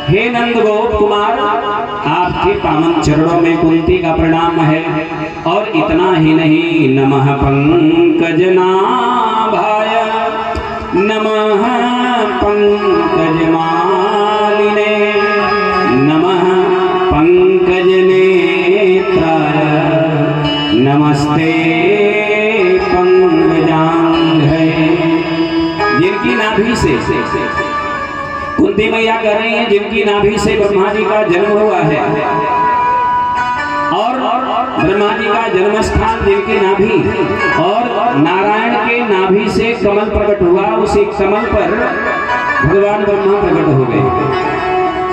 हे नंद गोप कुमार, आपके पावन चरणों में कुंती का प्रणाम है। और इतना ही नहीं, नमः पंकज नाभाय, नमः पंकज मालिने, नमः पंकज नेत्राय, नमस्ते पंकजांघ्रे। जिनकी नाभि से कुंती मैया कह रही हैं, जिनकी नाभि से ब्रह्मा जी का जन्म हुआ है और ब्रह्मा जी का जन्म स्थान जिनकी नाभि और नारायण के नाभि से कमल प्रकट हुआ, उसी कमल पर भगवान ब्रह्मा प्रकट हो गए।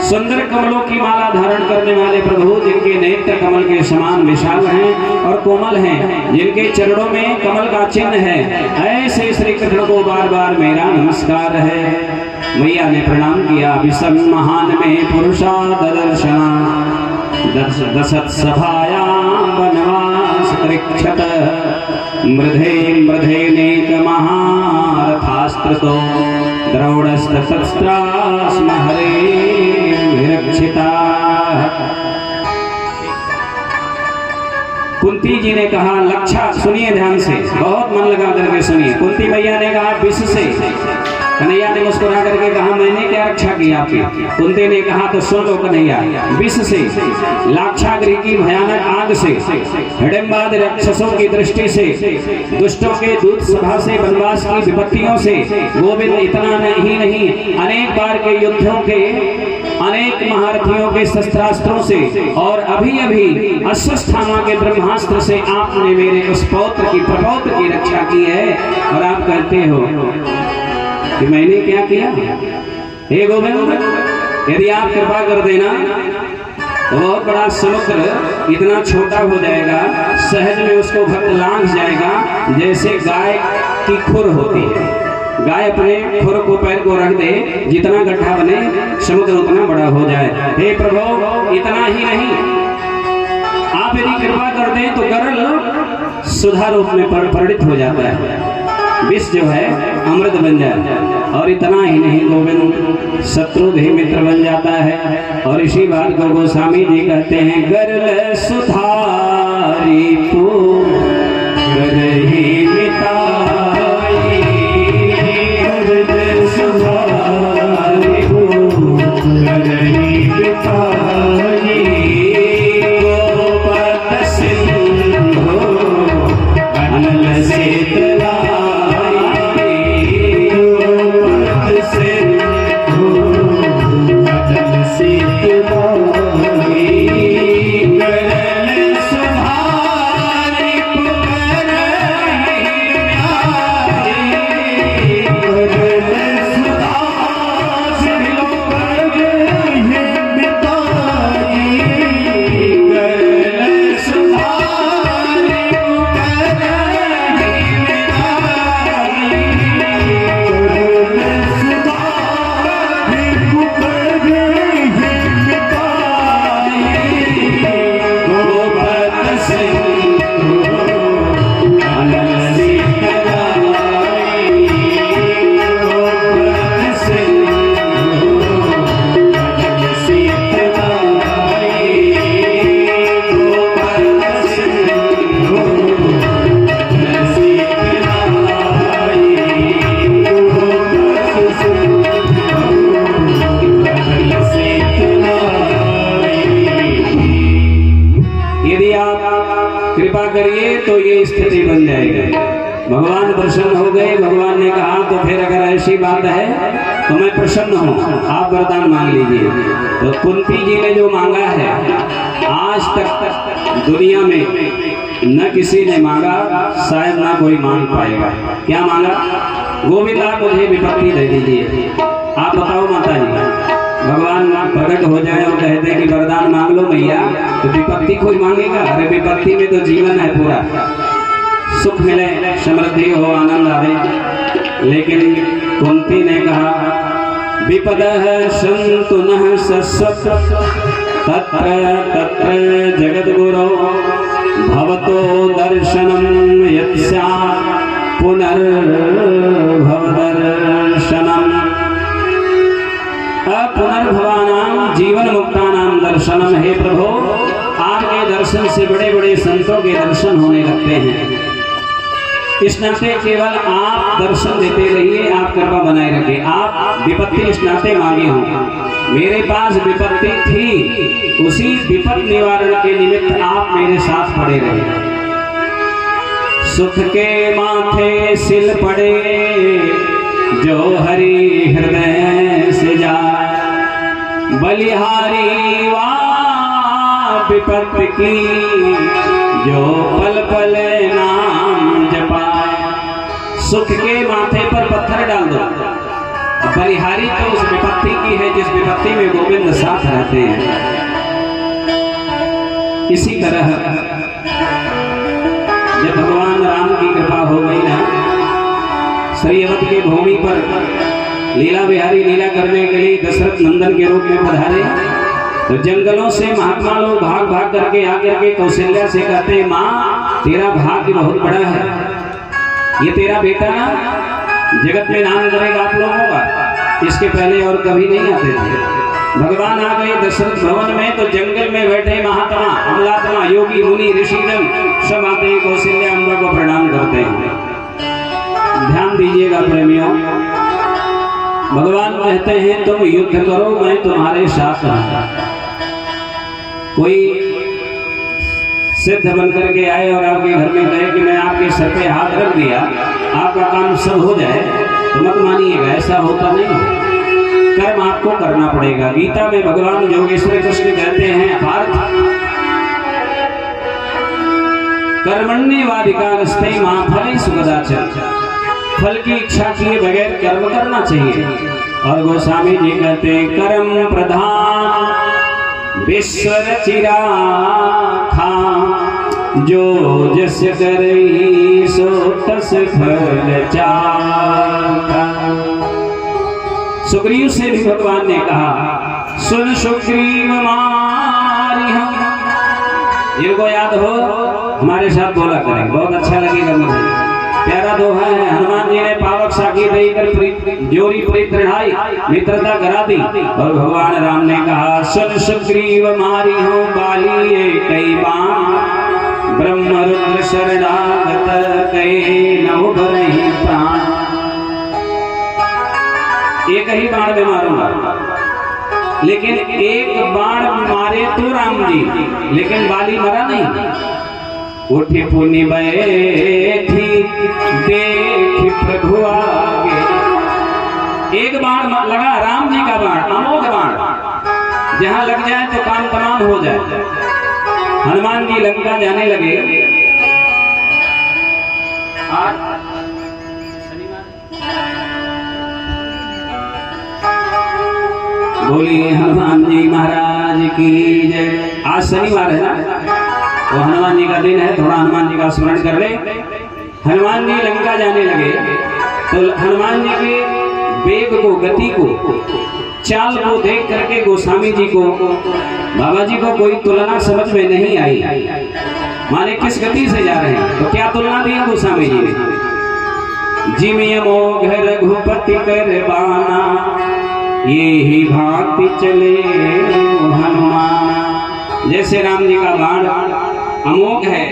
सुंदर कमलों की माला धारण करने वाले प्रभु, जिनके नेत्र कमल के समान विशाल हैं और कोमल हैं, जिनके चरणों में कमल का चिन्ह है, ऐसे श्री कृष्ण को बार बार मेरा नमस्कार है। मैया ने प्रणाम किया। विषम महान में पुरुषा दर्शना, दशत सभायां वनवास परीक्षत, मृधे मृधे नेक महारथास्त्रतो, द्रौड़स्तस्त्रास्म हरे विरक्षिता। कुंती जी ने कहा, लक्षा, सुनिए ध्यान से, बहुत मन लगा करके सुनिए। कुंती मैया ने कहा, विष से। कन्हैया ने मुस्कुरा करके कहा, मैंने क्या रक्षा की आपकी? कुंती ने कहा, तो सुन लो कन्हैया, विष से, लाक्षागृह की भयानक आग से, हिडिंबाद राक्षसों की दृष्टि से, दुष्टों के दूत सभा से, वनवास की विपत्तियों से, गोविंद इतना नहीं, अनेक बार के युद्धों के, अनेक महारथियों के शस्त्रास्त्रों से और अभी अभी अश्वस्थामा के ब्रह्मास्त्र से आपने मेरे उस पौत्र की, प्रपौत्र की रक्षा की है। और आप कहते हो कि मैंने क्या किया? हे गोविंद, यदि आप कृपा कर देना तो बहुत बड़ा समुद्र इतना छोटा हो जाएगा, सहज में उसको भक्त लांघ जाएगा, जैसे गाय की खुर होती है। गाय अपने खुर को, पैर को रख दे, जितना गड्ढा बने समुद्र उतना बड़ा हो जाए। हे प्रभु, इतना ही नहीं, आप यदि कृपा कर दें तो गरल सुधा रूप में परिणित हो जाता है, विष जो है अमृत बन जाता है। और इतना ही नहीं, गोविंद शत्रु भी मित्र बन जाता है। और इसी बात को गोस्वामी जी कहते हैं, गरल सुधारी को गरही मिताई, गरल सुधारी को गरही मिताई, गोपद सिंधु अनल से कृपा करिए तो ये स्थिति बन जाएगी। भगवान प्रसन्न हो गए। भगवान ने कहा, तो फिर अगर ऐसी बात है तो मैं प्रसन्न हूँ, आप वरदान मांग लीजिए। तो कुंती जी ने जो मांगा है, आज तक दुनिया में न किसी ने मांगा, शायद ना कोई मांग पाएगा। क्या मांगा? गोविंद आप मुझे विपत्ति दे दीजिए। आप बताओ माता जी, भगवान प्रकट हो जाए और कहते कि वरदान मांग लो मैया, तो विपत्ति कोई मांगेगा? अरे विपत्ति में तो जीवन है पूरा, सुख मिले, समृद्धि हो, आनंद आवे। लेकिन कुंती ने कहा, विपदः सन्तु नः शश्वत् तत्र तत्र जगद्गुरो भवतो दर्शनं यत्स्यात् पुनर्भवदर्शनम्। पुनर्भवानां जीवन मुक्तानां दर्शनम। हे प्रभु, आपके दर्शन से बड़े बड़े संतों के दर्शन होने लगते हैं। इस नाते केवल आप दर्शन देते रहिए, आप कृपा बनाए रखें। आप विपत्ति इस नाते मांगे हो, मेरे पास विपत्ति थी, उसी विपत्ति निवारण के निमित्त आप मेरे साथ पड़े रहे। सुख के माथे सिल पड़े जो हरि हृदय से जाए, बलिहारी वा विपत्ति की जो पल पल नाम जपाए। सुख के माथे पर पत्थर डाल दो, बलिहारी तो उस विपत्ति की है जिस विपत्ति में गोविंद साथ रहते हैं। इसी तरह जब भगवान राम की कृपा हो गई ना, श्रीअवध के भूमि पर लीला विहारी लीला करने के लिए दशरथ नंदन के रूप में पधारे, तो जंगलों से महात्मा लोग भाग भाग करके आकर के कौशल्या से कहते हैं, माँ तेरा भाग्य बहुत बड़ा है, ये तेरा बेटा ना जगत में नाम करेगा आप लोगों का, इसके पहले और कभी नहीं आते थे। भगवान आ गए दशरथ भवन में, तो जंगल में बैठे महात्मा अमलात्मा योगी मुनि ऋषिजन सब आते हैं, कौशल्या अम्बा को प्रणाम करते हैं। ध्यान दीजिएगा प्रेमियों, भगवान कहते हैं तुम युद्ध करो, मैं तुम्हारे साथ रहूंगा। कोई सिद्ध बन करके आए और आपके घर में कहे कि मैं आपके सर पे हाथ रख दिया, आपका काम सब हो जाए, तो मत मानिएगा, ऐसा होता नहीं। कर्म आपको करना पड़ेगा। गीता में भगवान योगेश्वर कृष्ण कहते हैं, पार्थ कर्मण्येवाधिकारस्ते मा फलेषु कदाचन, फल की इच्छा किए बगैर कर्म करना चाहिए। और गोस्वामी जी कहते हैं, कर्म प्रधान विश्व रचिरा था, जो जस करई सो तस फल चाखा। सुग्रीव से भी भगवान ने कहा, सुन सुग्रीव मारी हम, जिनको याद हो हमारे साथ बोला करें, बहुत अच्छा लगेगा मुझे। प्यारा दोहा है। हनुमान जी ने पावक साखी देकर जोरी प्रीत रढ़ाई, मित्रता करा दी, और भगवान राम ने कहा, सुन सुग्रीव मारी हूँ बाली कई बाण, ब्रह्म रुद्र शरणागत कई नव भरहि प्राण। एक ही बाण में मारूंगा, लेकिन एक बाण मारे तो राम जी, लेकिन बाली मरा नहीं। उठी पुनि बैठी देख प्रभु आगे, एक बाण लगा राम जी का बाण, अमोघ बाण, जहां लग जाए तो काम तमाम हो जाए। हनुमान जी लंका जाने लगे। बोलिए हनुमान जी महाराज की जय। आज शनिवार है ना, तो हनुमान जी का दिन है, थोड़ा हनुमान जी का स्मरण कर ले। हनुमान जी लंका जाने लगे, तो हनुमान जी के वेग को, गति को, चाल को देख करके गोस्वामी जी को, बाबा जी को कोई तुलना समझ में नहीं आई। माने किस गति से जा रहे हैं, तो क्या तुलना दी गोस्वामी जी ने, जिमिय मोघ रघुपति कर बाना, ये ही भांति चले हनुमान। जैसे राम जी का बाण अमोघ है,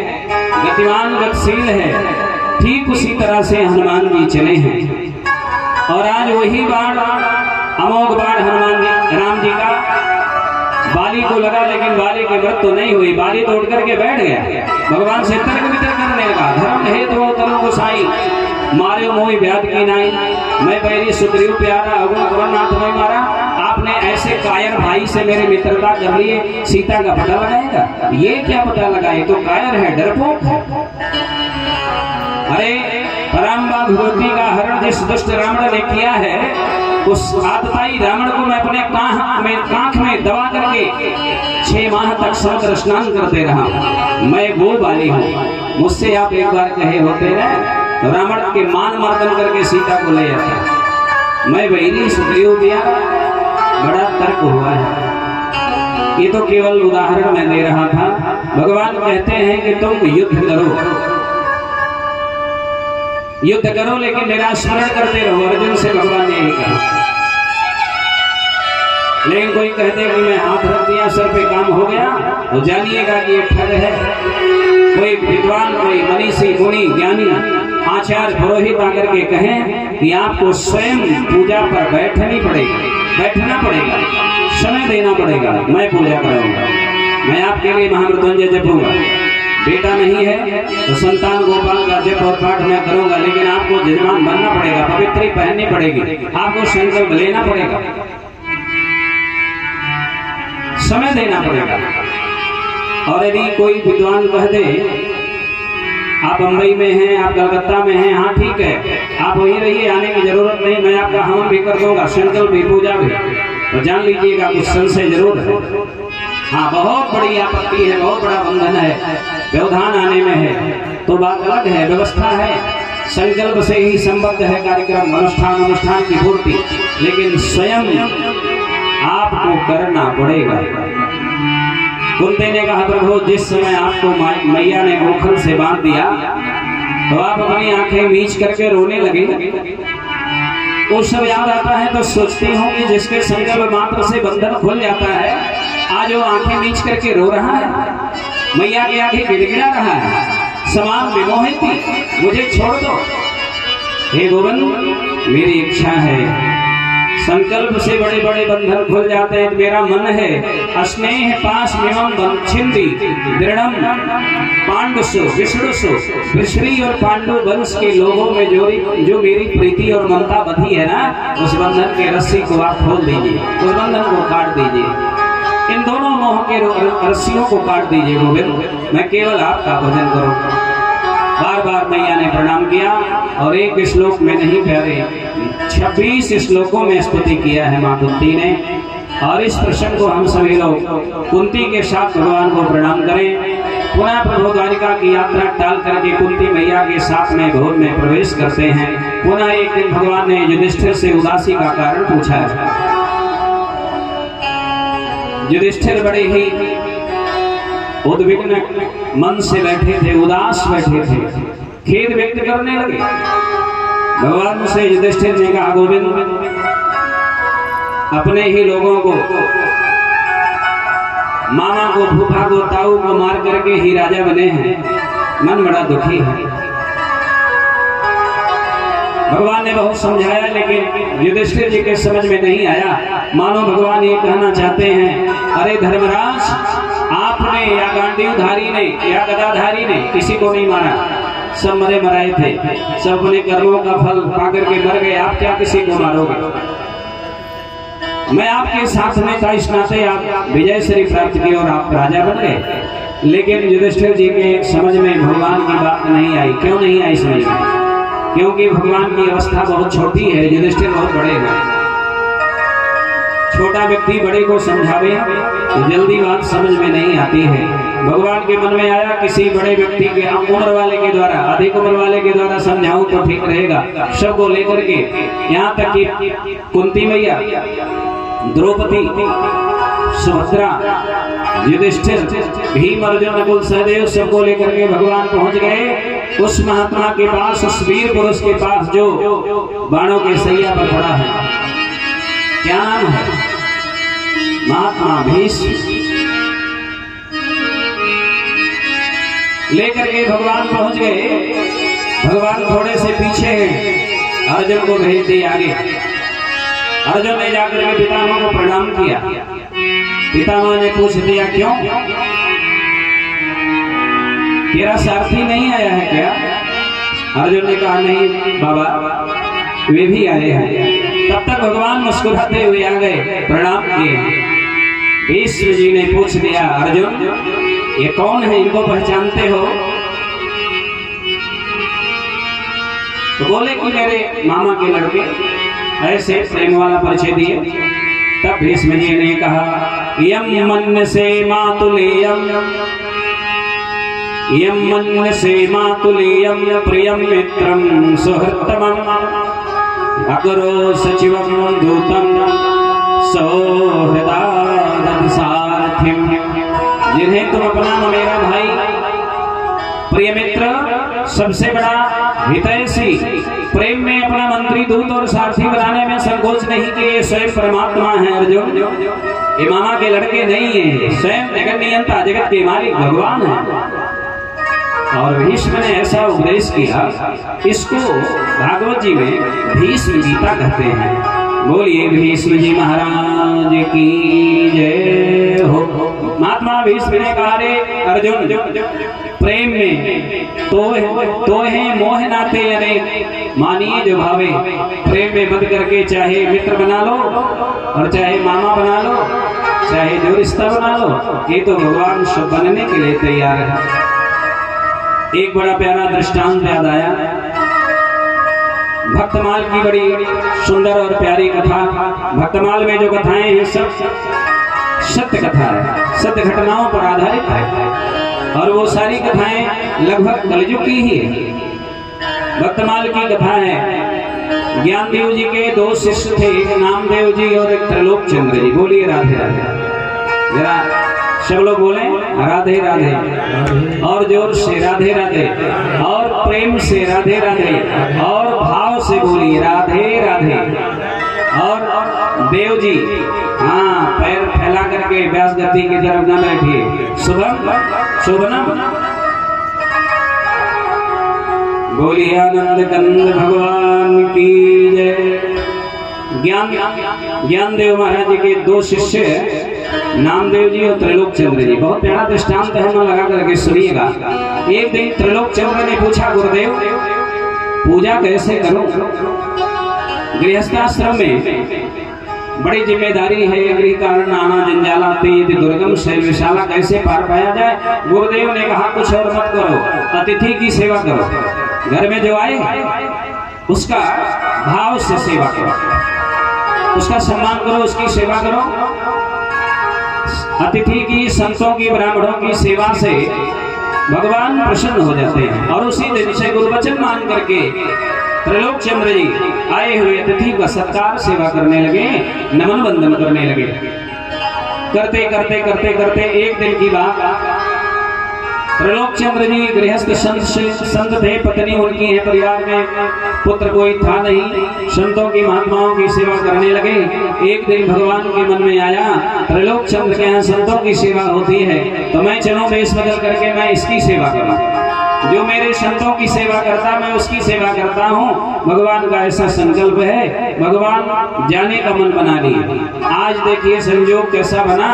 गतिमान गतिशील है, ठीक उसी तरह से हनुमान जी चले हैं। और आज वही बाण, अमोघ बाण हनुमान जी, राम जी का बाली को लगा, लेकिन बाली की मृत्यु नहीं हुई, बाली तो उड़ करके बैठ गया। भगवान से तर्क वितर्क करने लगा, धर्म हेतु अवतरों को साई, मारे मोहि व्याध की नाई, मैं बैरी सुग्रीव प्यारा, अगुण करुणाथ में मारा। आपने ऐसे कायर भाई से मेरे मित्रता कर लिए, सीता का पता लगाएगा? ये क्या पता लगाए, तो कायर है, डरपोक है। अरे पराम्बा भगवती का हरण जिस दुष्ट रावण ने किया है, उस आतताई रावण को मैं अपने कांख में दबा करके 6 माह तक समुद्र स्नान करते रहा। मैं वो बाली हूँ, मुझसे आप एक बार कहे होते ना, तो रावण के मान मर्दन करके सीता को ले आता। मैं वही सुग्रीव दिया, बड़ा तर्क हुआ है। ये तो केवल उदाहरण मैं दे रहा था। भगवान कहते हैं कि तुम युद्ध करो, युद्ध करो, लेकिन मेरा स्मरण करते रहो। अर्जुन से भगवान ने कहा, लेकिन कोई कहते कि मैं हाथ रख दिया सर पे काम हो गया, तो जानिएगा कि ये ठग है। कोई विद्वान, कोई मनीषी, गुणी, ज्ञानी, आचार्य, पुरोहित आकर के कहें कि आपको स्वयं पूजा पर बैठना पड़ेगा, समय देना पड़ेगा, मैं पूजा कराऊंगा, मैं आपके लिए महामृत्युंजय जपूंगा। बेटा नहीं है तो संतान गोपाल का जप और पाठ मैं करूंगा, लेकिन आपको जजमान बनना पड़ेगा, पवित्री पहननी पड़ेगी, आपको संकल्प लेना पड़ेगा, समय देना पड़ेगा। और यदि कोई विद्वान कह दे आप बंबई में हैं, आप कलकत्ता में हैं, हाँ ठीक है, आप वहीं रहिए, आने की जरूरत नहीं, मैं आपका हवन भी कर दूंगा, संकल्प भी, पूजा भी, तो जान लीजिएगा कुछ संशय जरूर है। हाँ, बहुत बड़ी आपत्ति है, बहुत बड़ा बंधन है, व्यवधान आने में है, तो बात अलग है, व्यवस्था है, संकल्प से ही संबद्ध है कार्यक्रम, अनुष्ठान की पूर्ति, लेकिन स्वयं आपको करना पड़ेगा। कुंती ने कहा प्रभु जिस समय आपको मैया ने गोखल से बांध दिया तो आप अपनी आंखें मीच करके रोने लगे। उस सब याद आता है तो सोचती हूँ कि जिसके संकल्प मात्र से बंधन खुल जाता है, आज वो आंखें मीच करके रो रहा है, मैया के आगे गिड़गिड़ा रहा है, समान विमोहित थी, मुझे छोड़ दो। हे गोविंद, मेरी इच्छा है, संकल्प से बड़े बड़े बंधन खुल जाते हैं। मेरा मन है स्नेह पास मिमम बंछिंदी दृढ़म पांडुसु विष्णुसु विश्री और पांडु वंश के लोगों में जो मेरी प्रीति और ममता बधी है ना, उस बंधन के रस्सी को आप खोल दीजिए, उस बंधन को काट दीजिए, इन दोनों मोह के रस्सियों को काट दीजिए गोविंद, मैं केवल आपका भजन करूँ। बार बार मैया ने प्रणाम किया और एक श्लोक में नहीं प्यारे 26 श्लोकों में स्तुति किया है मां कुंती ने। और इस प्रसंग को हम सभी लोग कुंती के साथ भगवान को प्रणाम करें। पुनः प्रभु द्वारिका की यात्रा टाल करके कुंती मैया के साथ में घोर में प्रवेश करते हैं। पुनः एक दिन भगवान ने युधिष्ठिर से उदासी का कारण पूछा है। युधिष्ठिर बड़े ही उद्विग्न मन से बैठे थे, उदास बैठे थे, खेद व्यक्त करने लगे। भगवान से युधिष्ठिर ने कहा गोविंद, अपने ही लोगों को, मामा को, फूफा को, ताऊ को मार करके ही राजा बने हैं, मन बड़ा दुखी है। भगवान ने बहुत समझाया लेकिन युधिष्ठिर जी के समझ में नहीं आया। मानो भगवान ये कहना चाहते हैं, अरे धर्मराज, आपने या गांडीवधारी ने या गदाधारी ने किसी को नहीं मारा, सब मरे मराए थे, सब अपने कर्मों का फल पाकर के मर गए, आप क्या किसी को मारोगे? मैं आपके साथ में था, इस नाते आप विजय श्री प्राप्त की और आप राजा बन गए। लेकिन युधिष्ठिर जी के समझ में भगवान की बात नहीं आई। क्यों नहीं आई समझ में? क्योंकि भगवान की अवस्था बहुत छोटी है, युधिष्ठिर बहुत बड़े हैं। छोटा व्यक्ति बड़े को समझावे तो जल्दी बात समझ में नहीं आती है। भगवान के मन में आया किसी बड़े व्यक्ति के उम्र वाले के द्वारा, अधिक उम्र वाले के द्वारा समझाऊं तो ठीक रहेगा। सबको लेकर के यहाँ तक कि कुंती मैया, द्रौपदी, सुभद्रा, युधिष्ठिर, भीम, अर्जुन, नकुल, सहदेव सबको लेकर के भगवान पहुंच गए उस महात्मा के पास, उस वीर पुरुष के पास जो बाणों के सैया पर पड़ा है। क्या नाम है? महात्मा भीष्म। लेकर के भगवान पहुंच गए। भगवान थोड़े से पीछे हैं, अर्जुन को भेज दिए आगे। अर्जुन ने जाकर के पितामह को प्रणाम किया। पितामह ने पूछ दिया क्यों? तेरा सारथी नहीं आया है क्या? अर्जुन ने कहा नहीं बाबा, वे भी आए हैं। तब तक भगवान मुस्कुराते हुए आ गए, प्रणाम किए। भीष्म जी ने पूछ दिया अर्जुन ये कौन है, इनको पहचानते हो? तो बोले कि मेरे मामा के लड़के, ऐसे प्रेम वाला परिचय दिए। तब भीष्म जी ने कहा यम मन से मातुलेयम, यम मन से मातुलेयम प्रियम मित्रम सुहृत्तमम अकरो सचिवम दूतम सौहृदा जिन्हें तुम अपना मेरा भाई, प्रिय मित्र, सबसे बड़ा हितैषी, प्रेम में अपना मंत्री, दूत और सारथी बनाने में संकोच नहीं कि ये स्वयं परमात्मा है अर्जुन, ये मामा के लड़के नहीं है, स्वयं जगत नियंता, जगत के मालिक भगवान है। और भीष्म ने ऐसा उपदेश किया, इसको भागवत जी में भीष्म गीता कहते हैं। बोलिए भीष्म जी महाराज की जय हो। महात्मा भीष्म ने कहा, रे अर्जुन, प्रेम में तो है मोह नाते अनेक, मानिए जो भावे, प्रेम में बंद करके चाहे मित्र बना लो और चाहे मामा बना लो, चाहे जो रिश्ता बना लो, ये तो भगवान सब बनने के लिए तैयार है। एक बड़ा प्यारा दृष्टांत याद आया, भक्तमाल की बड़ी सुंदर और प्यारी कथा। भक्तमाल में जो कथाएं हैं सब सत्य कथा है, सत्य घटनाओं पर आधारित है, और वो सारी कथाएं लगभग कलयुग की ही है। भक्तमाल की कथा है, ज्ञानदेव जी के दो शिष्य थे, एक नामदेव जी और एक त्रिलोक चंद्र जी। बोलिए राधे राधे, जरा सब लोग बोले राधे राधे, और जोर से राधे राधे, और प्रेम से राधे राधे, और भाव से बोलिए राधे राधे। और देव जी, हाँ, पैर फैला करके व्यास गद्दी की तरफ न बैठिए, शुभम शुभनम। बोलिए आनंद कंद भगवान की जय। ज्ञानदेव महाराज जी के दो शिष्य, नामदेव जी और त्रिलोक चंद्र जी। बहुत प्यारा दृष्टांत है, मन लगा करके सुनिएगा। एक दिन त्रिलोक चंद्र ने पूछा, गुरुदेव पूजा कैसे करूं? गृहस्थाश्रम में बड़ी जिम्मेदारी है, गृह कारण नाना जंजाला तेज दुर्गम शैल विशाला, कैसे पार पाया जाए? गुरुदेव ने कहा, कुछ और मत करो, अतिथि की सेवा करो। घर में जो आए उसका भाव से सेवा करो, उसका सम्मान करो, उसकी सेवा करो। अतिथि की, संतों की, ब्राह्मणों की सेवा से भगवान प्रसन्न हो जाते हैं। और उसी दिन से गुरुवचन मान करके त्रिलोक चंद्र जी आए हुए अतिथि का सत्कार सेवा करने लगे, नमन वंदन करने लगे। करते करते करते करते एक दिन की बात, त्रिलोक चंद्र जी गृहस्थ संत थे, पत्नी उनकी है, परिवार में पुत्र कोई था नहीं, संतों की महात्माओं की सेवा करने लगे। एक दिन भगवान के मन में आया, त्रिलोक चंद्र के यहाँ संतों की सेवा होती है, तो मैं चलो वेश बदल करके मैं इसकी सेवा करूं, जो मेरे संतों की सेवा करता मैं उसकी सेवा करता हूँ। भगवान का ऐसा संकल्प है, भगवान जाने का मन बना लिया। आज देखिए संयोग कैसा बना।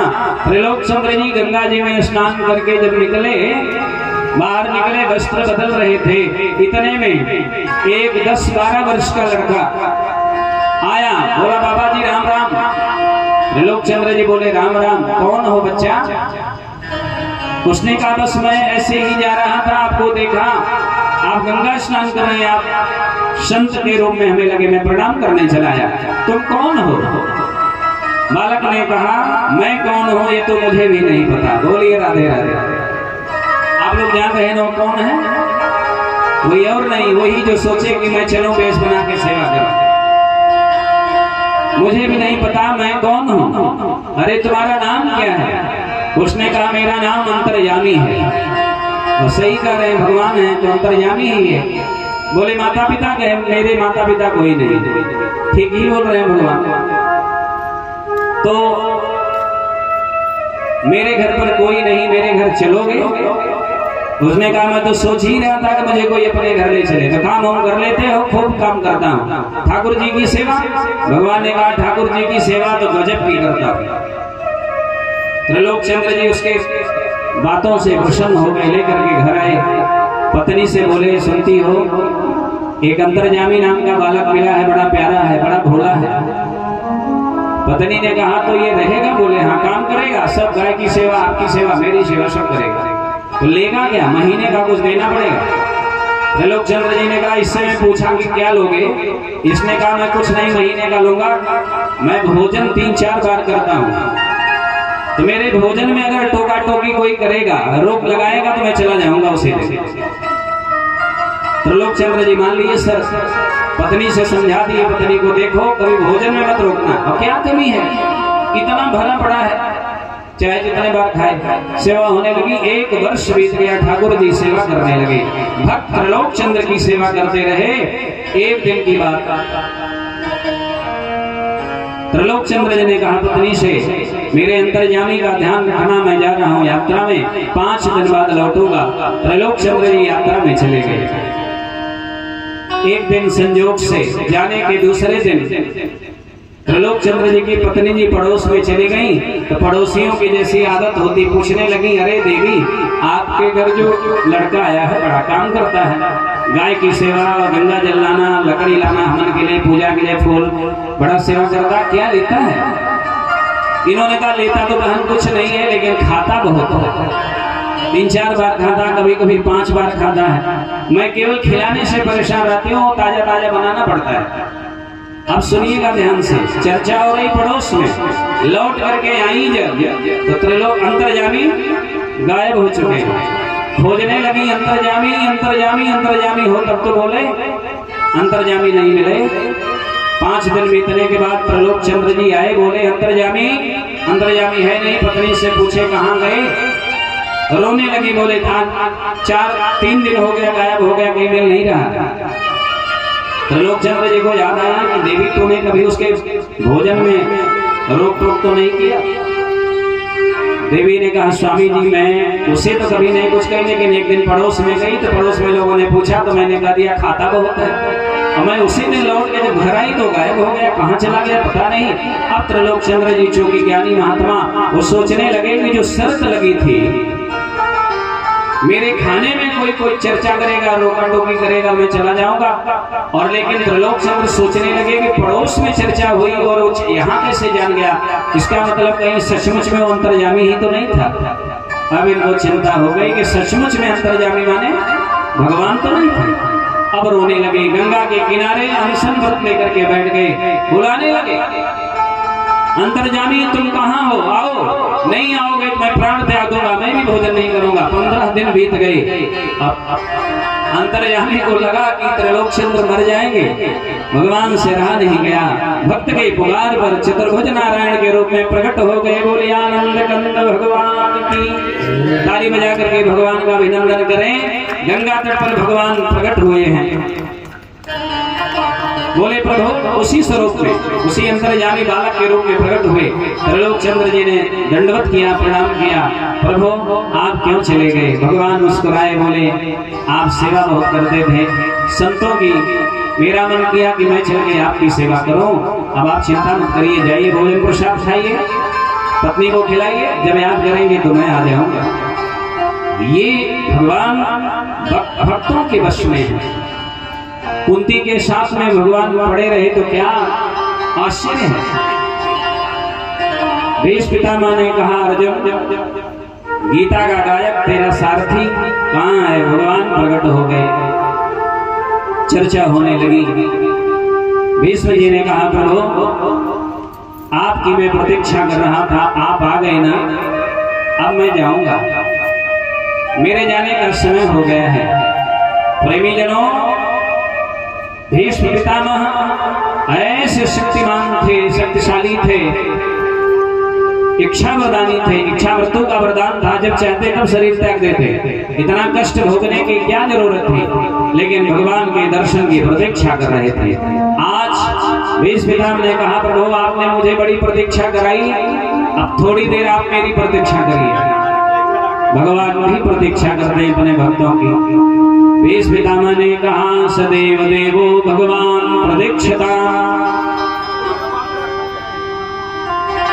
त्रिलोक चंद्र जी गंगा जी में स्नान करके जब निकले, बाहर निकले, वस्त्र बदल रहे थे, इतने में एक 10-12 वर्ष का लड़का आया, बोला बाबा जी राम राम। त्रिलोक चंद्र जी बोले राम राम, कौन हो बच्चा? उसने कहा, बस मैं ऐसे ही जा रहा था, आपको देखा, आप गंगा स्नान कर रहे हैं, आप संत के रूप में हमें लगे, मैं प्रणाम करने चला आया। तुम कौन हो? बालक ने कहा, मैं कौन हूँ ये तो मुझे भी नहीं पता। बोलिए राधे राधे। आप लोग जान रहे हो कौन है? वही और नहीं, वही जो सोचे कि मैं चलो वेश बना के सेवा करूं। मुझे भी नहीं पता मैं कौन हूँ। अरे तुम्हारा नाम क्या है? उसने कहा, मेरा नाम अंतर्यामी है। वो सही कह रहे हैं, भगवान है तो अंतर्यामी ही है। बोले माता पिता कहे, मेरे माता पिता कोई नहीं। ठीक ही बोल रहे हैं भगवान। तो मेरे घर पर कोई नहीं, मेरे घर चलोगे? उसने कहा, मैं तो सोच ही रहा था कि मुझे कोई अपने घर ले चले। तो काम हम कर लेते हो, खूब काम करता हूँ। ठाकुर जी की सेवा, भगवान ने कहा ठाकुर जी की सेवा तो गजब की करता हूँ। त्रिलोक चंद्र जी उसके बातों से प्रसन्न हो गए, लेकर के घर आए। पत्नी से बोले, सुनती हो, एक अंतर्यामी नाम का बालक मिला है, बड़ा प्यारा है, बड़ा भोला है। पत्नी ने कहा, तो ये रहेगा? बोले हाँ, काम करेगा, सब गाय की सेवा, आपकी सेवा, मेरी सेवा, सब करेगा। तो लेगा क्या? महीने का कुछ देना पड़ेगा। त्रिलोक चंद्र जी ने कहा, इससे मैं पूछा कि क्या लोगे? इसने कहा, मैं कुछ नहीं, महीने का लूंगा, मैं भोजन 3-4 बार करता हूँ, तो मेरे भोजन में अगर टोका टोकी कोई करेगा, रोक लगाएगा, तो मैं चला जाऊंगा उसे। त्रिलोक चंद्र जी मान लिए सर, पत्नी से समझा दिए, पत्नी को देखो कभी भोजन में मत रोकना। अब क्या कमी है, इतना भरा पड़ा है, चाहे जितने बार खाए। सेवा होने लगी, 1 वर्ष बीत गया, ठाकुर जी सेवा करने लगे। भक्त त्रिलोक चंद्र की सेवा करते रहे। एक दिन की बात, त्रिलोक चंद्र जी ने कहा पत्नी से, मेरे अंतर्यामी का ध्यान रखना, मैं जा रहा हूँ यात्रा में, 5 दिन बाद लौटूंगा। त्रिलोक चंद्र जी यात्रा में चले गए। एक दिन संजोग से जाने के दूसरे दिन त्रिलोक चंद्र जी की पत्नी जी पड़ोस में चली गई, तो पड़ोसियों की जैसी आदत होती, पूछने लगी, अरे देवी, आपके घर जो लड़का आया है बड़ा काम करता है, गाय की सेवा, गंगा जल लाना, लकड़ी लाना, हवन के लिए, पूजा के लिए फूल, बड़ा सेवा करता, क्या लेता है? इन्होंने कहा, लेता तो बहन कुछ नहीं है, लेकिन खाता बहुत है। 3-4 बार खाता, कभी कभी 5 बार खाता है। मैं केवल खिलाने से परेशान रहती हूँ, ताजा ताजा बनाना पड़ता है। अब सुनिएगा ध्यान से, चर्चा हो रही पड़ोस में। लौट करके आई जब, तो त्रिलोक अंतर्यामी गायब हो चुके हैं। खोजने लगी, अंतर्यामी अंतर्यामी अंतर्यामी हो, तब तो बोले अंतर्यामी नहीं मिले। 5 दिन बीतने के बाद त्रिलोक चंद्र जी आए, बोले अंतर्यामी अंतर्यामी है नहीं। पत्नी से पूछे कहाँ गए, रोने लगी, बोले 3 दिन हो गया, गायब हो गया, कहीं मिल नहीं रहा। त्रिलोक चंद्र जी को याद आया कि देवी तूने कभी उसके भोजन में रोक टोक तो नहीं किया। देवी ने कहा, स्वामी जी मैं उसे तो कभी नहीं कुछ कही, लेकिन एक दिन पड़ोस में गई तो पड़ोस में लोगों ने पूछा तो मैंने कह दिया खाता बहुत है, और मैं उसी दिन लौट के जब घर आई तो गायब हो गया, कहाँ चला गया पता नहीं। अब त्रिलोक चंद्र जी चूंकि ज्ञानी महात्मा, वो सोचने लगे कि जो शर्त लगी थी, मेरे खाने में कोई चर्चा करेगा, रोका टोकी करेगा, मैं चला जाऊंगा। और लेकिन त्रिलोक चंद्र सोचने लगे कि पड़ोस में चर्चा हुई और वो यहाँ कैसे जान गया, इसका मतलब कहीं सचमुच में वो अंतर्यामी ही तो नहीं था। अब इनको चिंता हो गई कि सचमुच में अंतर्यामी माने भगवान तो नहीं थे। अब रोने लगे, गंगा के किनारे अनशन व्रत लेकर के बैठ गए, बुलाने लगे, अंतर्यामी तुम कहाँ हो, आओ, नहीं आओगे तो मैं प्राण त्याग दूंगा, मैं भी भोजन नहीं करूंगा। 15 दिन बीत गए। अब अंतर्यामी को लगा कि त्रिलोक चंद्र मर जाएंगे, भगवान से रहा नहीं गया। भक्त के पुकार पर चतुर्भुज नारायण के रूप में प्रकट हो गए। बोले आनंद कंद भगवान की, ताली बजा करके भगवान का अभिनंदन करें। गंगा तट पर भगवान प्रकट हुए हैं। बोले प्रभु उसी स्वरूप में, उसी अंतर्यामी बालक के रूप में प्रकट हुए। त्रिलोक चंद्र जी ने दंडवत किया, प्रणाम किया, प्रभु आप क्यों चले गए? भगवान मुस्कुराए, बोले आप सेवा बहुत करते थे संतों की, मेरा मन किया कि मैं चल के आपकी सेवा करूं। अब आप चिंता मत करिए, जाइए भोजन प्रसाद खाइए, पत्नी को खिलाइए, जब याद करेंगे तो मैं आ जाऊंगा। ये भगवान भक्तों के वश में है। कुंती के साथ में भगवान पड़े रहे तो क्या आश्चर्य है। भीष्म पितामह ने कहा, अर्जुन गीता का गायक तेरा सारथी कहाँ है? भगवान प्रकट हो गए, चर्चा होने लगी। भीष्म जी ने कहा, प्रभु आपकी मैं प्रतीक्षा कर रहा था, आप आ गए ना, अब मैं जाऊंगा, मेरे जाने का समय हो गया है। प्रेमी जनों, भीष्म पितामह ऐसे शक्तिमान थे, शक्तिशाली थे, इच्छा वरदानी थे, इच्छा मृत्यु का वरदान था, जब चाहते तब शरीर त्याग देते। इतना कष्ट भोगने की क्या जरूरत थी, लेकिन भगवान के दर्शन की प्रतीक्षा कर रहे थे। आज भीष्म पितामह ने कहा, प्रभु आपने मुझे बड़ी प्रतीक्षा कराई, अब थोड़ी देर आप मेरी प्रतीक्षा करिए। भगवान भी प्रतीक्षा करते हैं अपने भक्तों की। भीष्म पितामह ने कहा, सदैव देवो भगवान प्रतीक्षता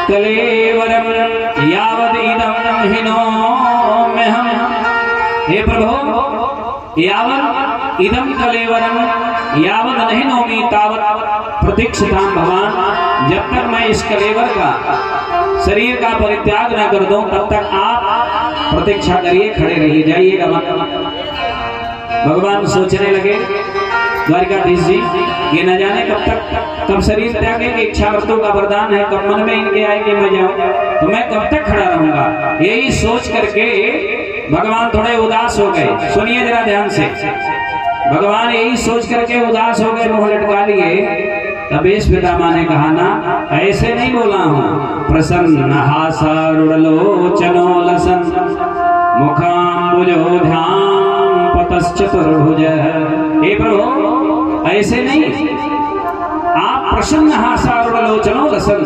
कलेवरम यावद इदं हिनोम्यहम्। हे प्रभु, यावद इदं कलेवरम यावद नहीं नोमी तावत प्रतीक्षता भगवान, जब तक मैं इस कलेवर का शरीर का परित्याग न कर दूं तब तक आप प्रतीक्षा करिए, खड़े रहिए, जाइएगा मत। भगवान सोचने लगे, द्वारिकाधीश जी ये न जाने कब शरीर त्यागेंगे, इच्छा मृत्यु का वरदान है, कब मन में इनके आए कि मैं जाऊं, तो मैं कब तक खड़ा रहूंगा। यही सोच करके भगवान थोड़े उदास हो गए। सुनिए जरा ध्यान से, भगवान यही सोच करके उदास हो गए, मुंह लटका लिए तब भीष्म पितामह ने कहा ना, ऐसे नहीं बोला हूँ। प्रसन्न हासारुणलोचनो लसन मुखाम्बुजोध्यां पतश्चतुर्भुज। हे प्रभु, ऐसे नहीं, आप प्रसन्न हासारुणलोचनो लसन,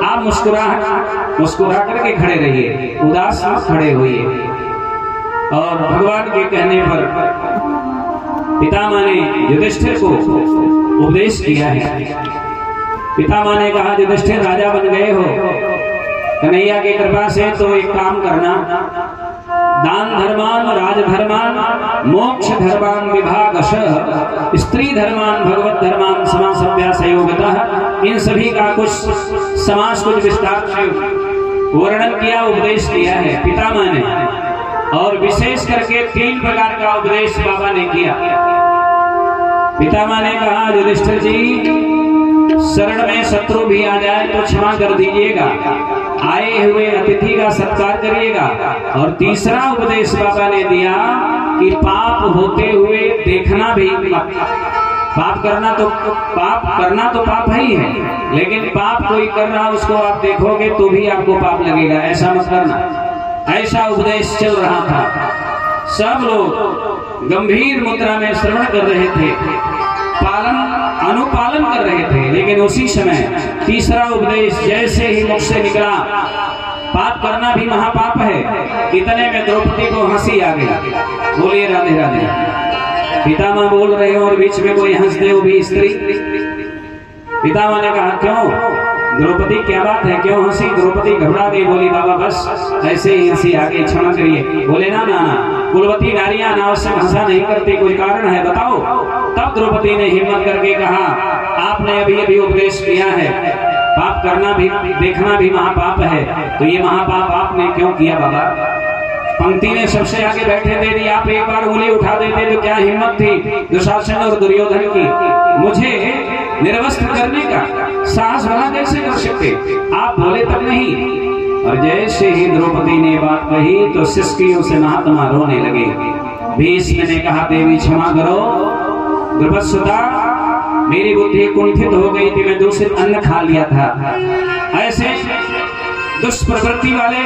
आप मुस्कुरा करके खड़े रहिए, उदास मत खड़े होइए। और भगवान के कहने पर पितामह ने युधिष्ठिर को उपदेश किया है। पितामह ने कहा, युधिष्ठिर राजा बन गए हो, कन्हैया की कृपा से तो एक काम करना, दान धर्मान राजधर्मान मोक्ष धर्मान विभागशः स्त्री धर्मान भगवत धर्मान समासभ्यासयोगतः, इन सभी का कुछ समास कुछ विस्तार से वर्णन किया, उपदेश किया है पितामह ने। और विशेष करके 3 प्रकार का उपदेश बाबा ने किया। पितामह ने कहा, युधिष्ठिर जी, शरण में शत्रु भी आ जाए तो क्षमा कर दीजिएगा, आए हुए अतिथि का सत्कार करिएगा। और तीसरा उपदेश बाबा ने दिया कि पाप होते हुए देखना भी मत। पाप करना तो पाप ही है, लेकिन पाप कोई कर रहा उसको आप देखोगे तो भी आपको पाप लगेगा, ऐसा मत करना। ऐसा उपदेश चल रहा था। सब लोग गंभीर मुद्रा में श्रवण कर रहे थे, अनुपालन कर रहे थे। लेकिन उसी समय तीसरा उपदेश जैसे ही मुख से निकला, पाप करना भी महापाप है, इतने में द्रौपदी को हंसी आ गई। बोलिए राधे राधे। पितामह बोल रहे हो और बीच में कोई हंस दे, वो भी स्त्री। पितामह ने कहा, क्यों द्रौपदी, क्या बात है, क्यों हंसी? द्रौपदी घबरा गई, बोली, बाबा बस ऐसे ही हंसी आ गई, क्षमा करिए। बोले, ना ना ना, कुलवती नारियां अनावश्यक हंसा नहीं करती, कोई कारण है बताओ। तब द्रौपदी ने हिम्मत करके कहा, आपने अभी अभी उपदेश किया है, पाप करना भी देखना भी महापाप है, तो ये महापाप आपने क्यों किया बाबा? पंक्ति ने सबसे आगे बैठे थे, यदि आप एक बार उंगली उठा देते तो क्या हिम्मत थी दुशासन और दुर्योधन की मुझे निर्वस्त्र करने का? साहस भला कैसे कर सकते? आप बोले तब नहीं। और जैसे ही द्रौपदी ने बात कही तो सिसकियों से महात्मा रोने लगे। भीष्म ने कहा, देवी क्षमा करो, द्रुपदसुता, मेरी बुद्धि कुंठित हो गई थी, मैं दूषित अन्न खा लिया था। ऐसे दुष्प्रवृत्ति वाले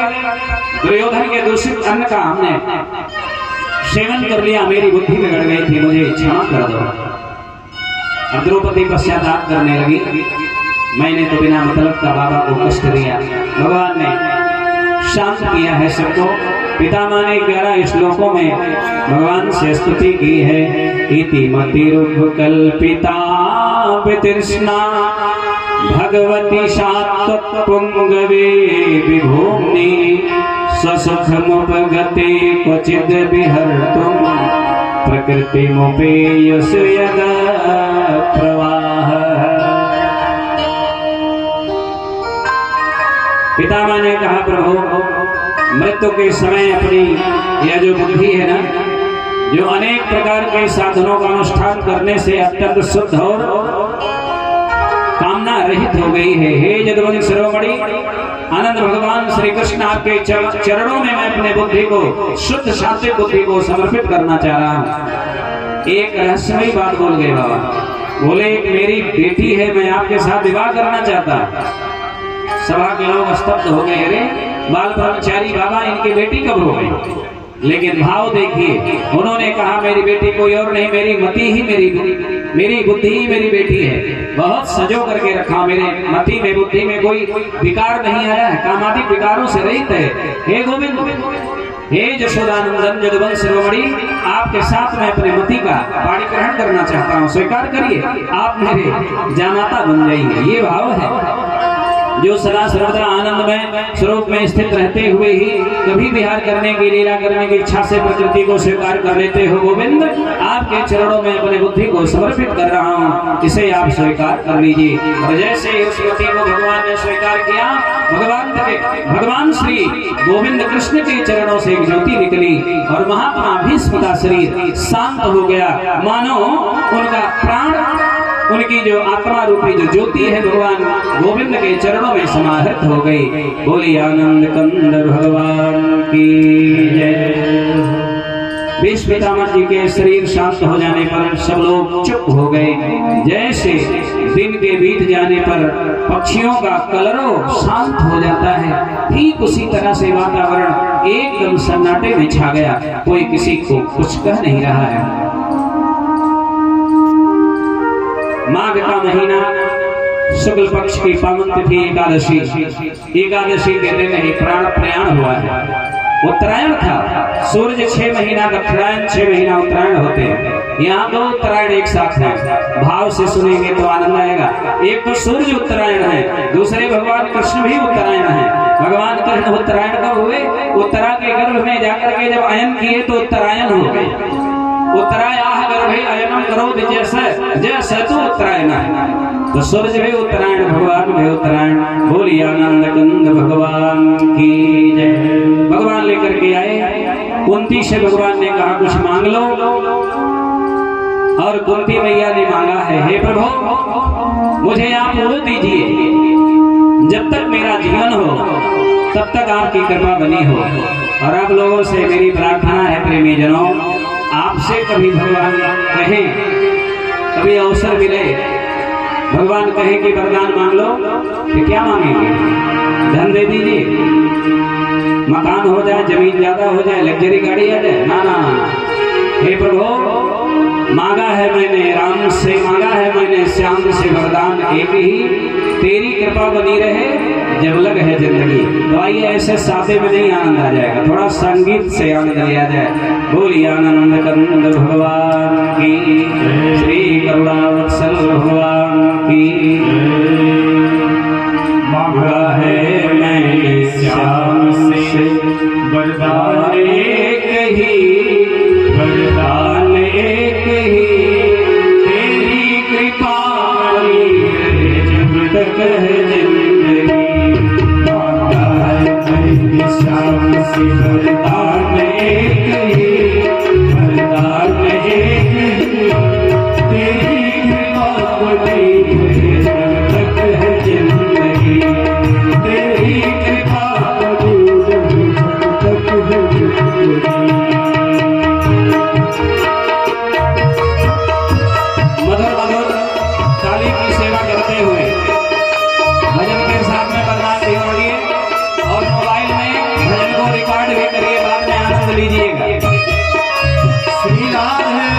दुर्योधन के दूषित अन्न का हमने सेवन कर लिया, मेरी बुद्धि बिगड़ गई थी, मुझे क्षमा कर दो। अब द्रौपदी पश्चाताप करने लगी, मैंने तो बिना मतलब का बाबा को कष्ट दिया। भगवान ने शांत किया है सबको। पितामह ने 11 श्लोकों में भगवान से स्तुति की है। इति मतिरुपकल्पिता वितृष्णा भगवती सात्वत्पुंगवे विभूम्नि स्वसुखमुपगते क्वचिद् विहर्तुं प्रकृतिमुपेयसु यदा प्रवाह। पितामह ने कहा, प्रभु, मृत्यु के समय अपनी यह जो बुद्धि है ना, जो अनेक प्रकार के साधनों का अनुष्ठान करने से अत्यंत शुद्ध और कामना रहित हो गई है। हे जदुवंश शिरोमणि, आनंद भगवान श्री कृष्ण आपके चरणों में मैं अपने बुद्धि को, शुद्ध सात्विक बुद्धि को समर्पित करना चाह रहा हूँ। एक रहस्यमयी बात बोल गए बाबा। बोले, एक मेरी बेटी है, मैं आपके साथ विवाह करना चाहता। सभा के लोग स्तब्ध हो गए। अरे बाल ब्रह्मचारी बाबा, इनकी बेटी कब हो गई? लेकिन भाव देखिए, उन्होंने कहा, मेरी बेटी कोई और नहीं, मेरी मति ही मेरी बुद्धि ही मेरी बेटी है। बहुत सजो करके रखा, मेरे मति में बुद्धि में कोई विकार नहीं आया है, कामादि विकारों से रहित है। हे गोविंद, हे यशोदानंदन जदुवंश शिरोमणि, आपके साथ मैं अपने मति का पाणी ग्रहण करना चाहता हूँ, स्वीकार करिए, आप मेरे जामाता बन जाइए। ये भाव है जो सदा सर्वदा आनंद में स्वरूप में स्थित रहते हुए ही कभी विहार करने की, लीला करने की इच्छा से प्रकृति को स्वीकार कर लेते हो। गोविंद, आपके चरणों में अपने बुद्धि को समर्पित कर रहा हूँ, इसे आप स्वीकार कर लीजिए। और जैसे उस बुद्धि को भगवान ने स्वीकार किया, भगवान श्री गोविंद कृष्ण के चरणों से एक ज्योति निकली और महात्मा भीष्म का शरीर शांत हो गया, मानो उनका प्राण, उनकी जो आत्मा रूपी जो ज्योति है भगवान गोविंद के चरणों में समाहित हो गई। बोली आनंद कंद भगवान की जय। भीष्म पितामह जी के शरीर शांत हो जाने पर सब लोग चुप हो गए। जैसे दिन के बीत जाने पर पक्षियों का कलरव शांत हो जाता है। ठीक उसी तरह से वातावरण एकदम सन्नाटे में छा गया, कोई किसी को कुछ कह नहीं रहा है। माघ का महीना, शुक्ल पक्ष की पावन तिथि एकादशी, एकादशी के दिन ही प्राण प्रयाण हुआ है। उत्तरायण था, सूर्य 6 महीना दक्षिणायन, 6 महीना उत्तरायण होते हैं। यहाँ 2 उत्तरायण एक साथ हैं। भाव से सुनेंगे तो आनंद आएगा। एक तो सूर्य उत्तरायण है, दूसरे भगवान कृष्ण भी उत्तरायण है। भगवान कृष्ण उत्तरायण कब हुए? उत्तरा के गर्भ में जाकर के जब अयन किए तो उत्तरायण हो गए। उत्तरायाह गर्भे अयनम करोति जैसे जैसे तो उत्तरायण है। तो सूर्य भी उत्तरायण, भगवान भी उत्तरायण। बोलिए आनंद कंद भगवान की जय। भगवान लेकर के आए, कुंती से भगवान ने कहा कुछ मांग लो, और कुंती मैया ने मांगा है, हे प्रभु मुझे आप वो दीजिए, जब तक मेरा जीवन हो तब तक आपकी कृपा बनी हो। और आप लोगों से मेरी प्रार्थना है प्रेमी जनों, आपसे कभी भगवान कहें, कभी अवसर मिले, भगवान कहे कि वरदान मांग लो, तो क्या मांगेंगे? धन दे दीजिए, मकान हो जाए, जमीन ज्यादा हो जाए, लग्जरी गाड़ी आ जाए? ना ना ना। हे प्रभु मांगा है मैंने, राम से मांगा है मैंने, श्याम से वरदान एक ही, तेरी कृपा बनी रहे जब लग है जिंदगी। तो आइए ऐसे सादे में नहीं आनंद आ जाएगा, थोड़ा संगीत से आनंद लिया जाए। बोलिए आनंद कंद भगवान की, श्री करुणावत्सल भगवान की। मांगा है मैंने श्याम से वरदान एक ही, वरदान एक ही, तेरी कृपा बनी रहे जब तक है जिंदगी। मांगा है मैंने श्याम से वरदान एक ही, वरदान एक ही, तेरी कृपा बनी रहे जब तक है जिंदगी। तेरी कृपा बनी रहे जब तक है जिंदगी। मधुर मधुर ताली की सेवा करते हुए भजन के साथ में वरदान भी बोलिए, और मोबाइल में भजन को रिकॉर्ड भी करिए, बाद में आनंद लीजिएगा। श्री राम है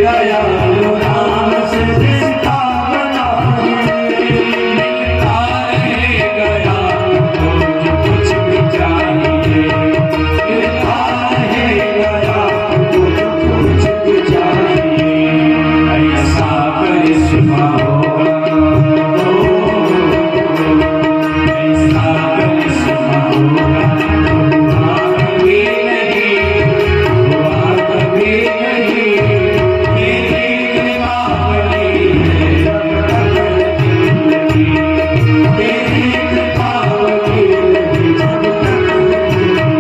दयालु राम से रिश्ता बनाए, मिलता रहेगा आपको कुछ भी चाहिए, मिलता रहेगा आपको कुछ भी चाहिए। ऐसा करिश्मा होगा, ऐसा करिश्मा होगा, हुआ कभी नहीं, हुआ कभी नहीं, तेरी कृपा बनी है जब तक जिंदगी, तेरी कृपा बनी है जब तक जिंदगी,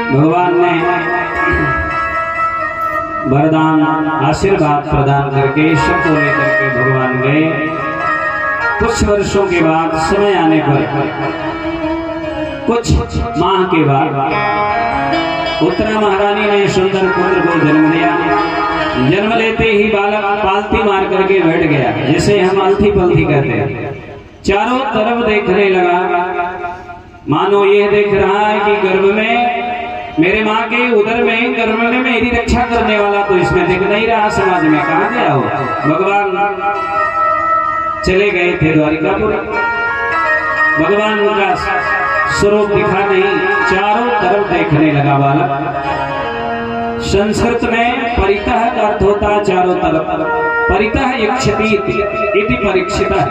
भगवान से वरदान आशीर्वाद प्रदान करके सबको लेकर के भगवान गए। कुछ वर्षों के बाद समय आने पर, कुछ माह के बाद उत्तरा महारानी ने सुंदर पुत्र को जन्म दिया। जन्म लेते ही बालक पालती मार करके बैठ गया, जिसे हम अलथी पलथी कहते हैं। चारों तरफ देखने लगा, मानो ये देख रहा है कि गर्भ में, मेरे माँ के उदर में, गर्भ में मेरी रक्षा करने वाला तो इसमें दिख नहीं रहा, समाज में कहाँ गया हो। भगवान चले गए थे द्वारिकापुर, भगवान उनका स्वरूप दिखा नहीं, चारों तरफ देखने लगा बालक। संस्कृत में परितः का अर्थ होता है चारों तरफ, परितः यक्षति इति परीक्षितः,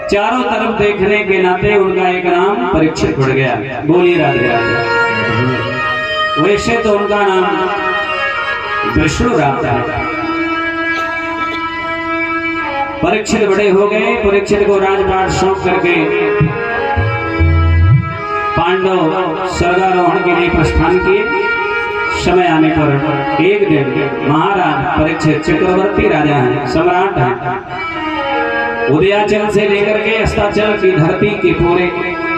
चारों तरफ देखने के नाते उनका एक नाम परीक्षित पड़ गया। बोलिए राधे राधे। वैसे तो उनका नाम विष्णु राम है। परीक्षित बड़े हो गए, परीक्षित को राजपाट सौंप करके पांडव स्वर्गारोहण के लिए प्रस्थान किए। समय आने पर एक दिन महाराज परीक्षित चक्रवर्ती राजा हैं, सम्राट हैं, उदयाचल से लेकर के अस्ताचल की धरती के पूरे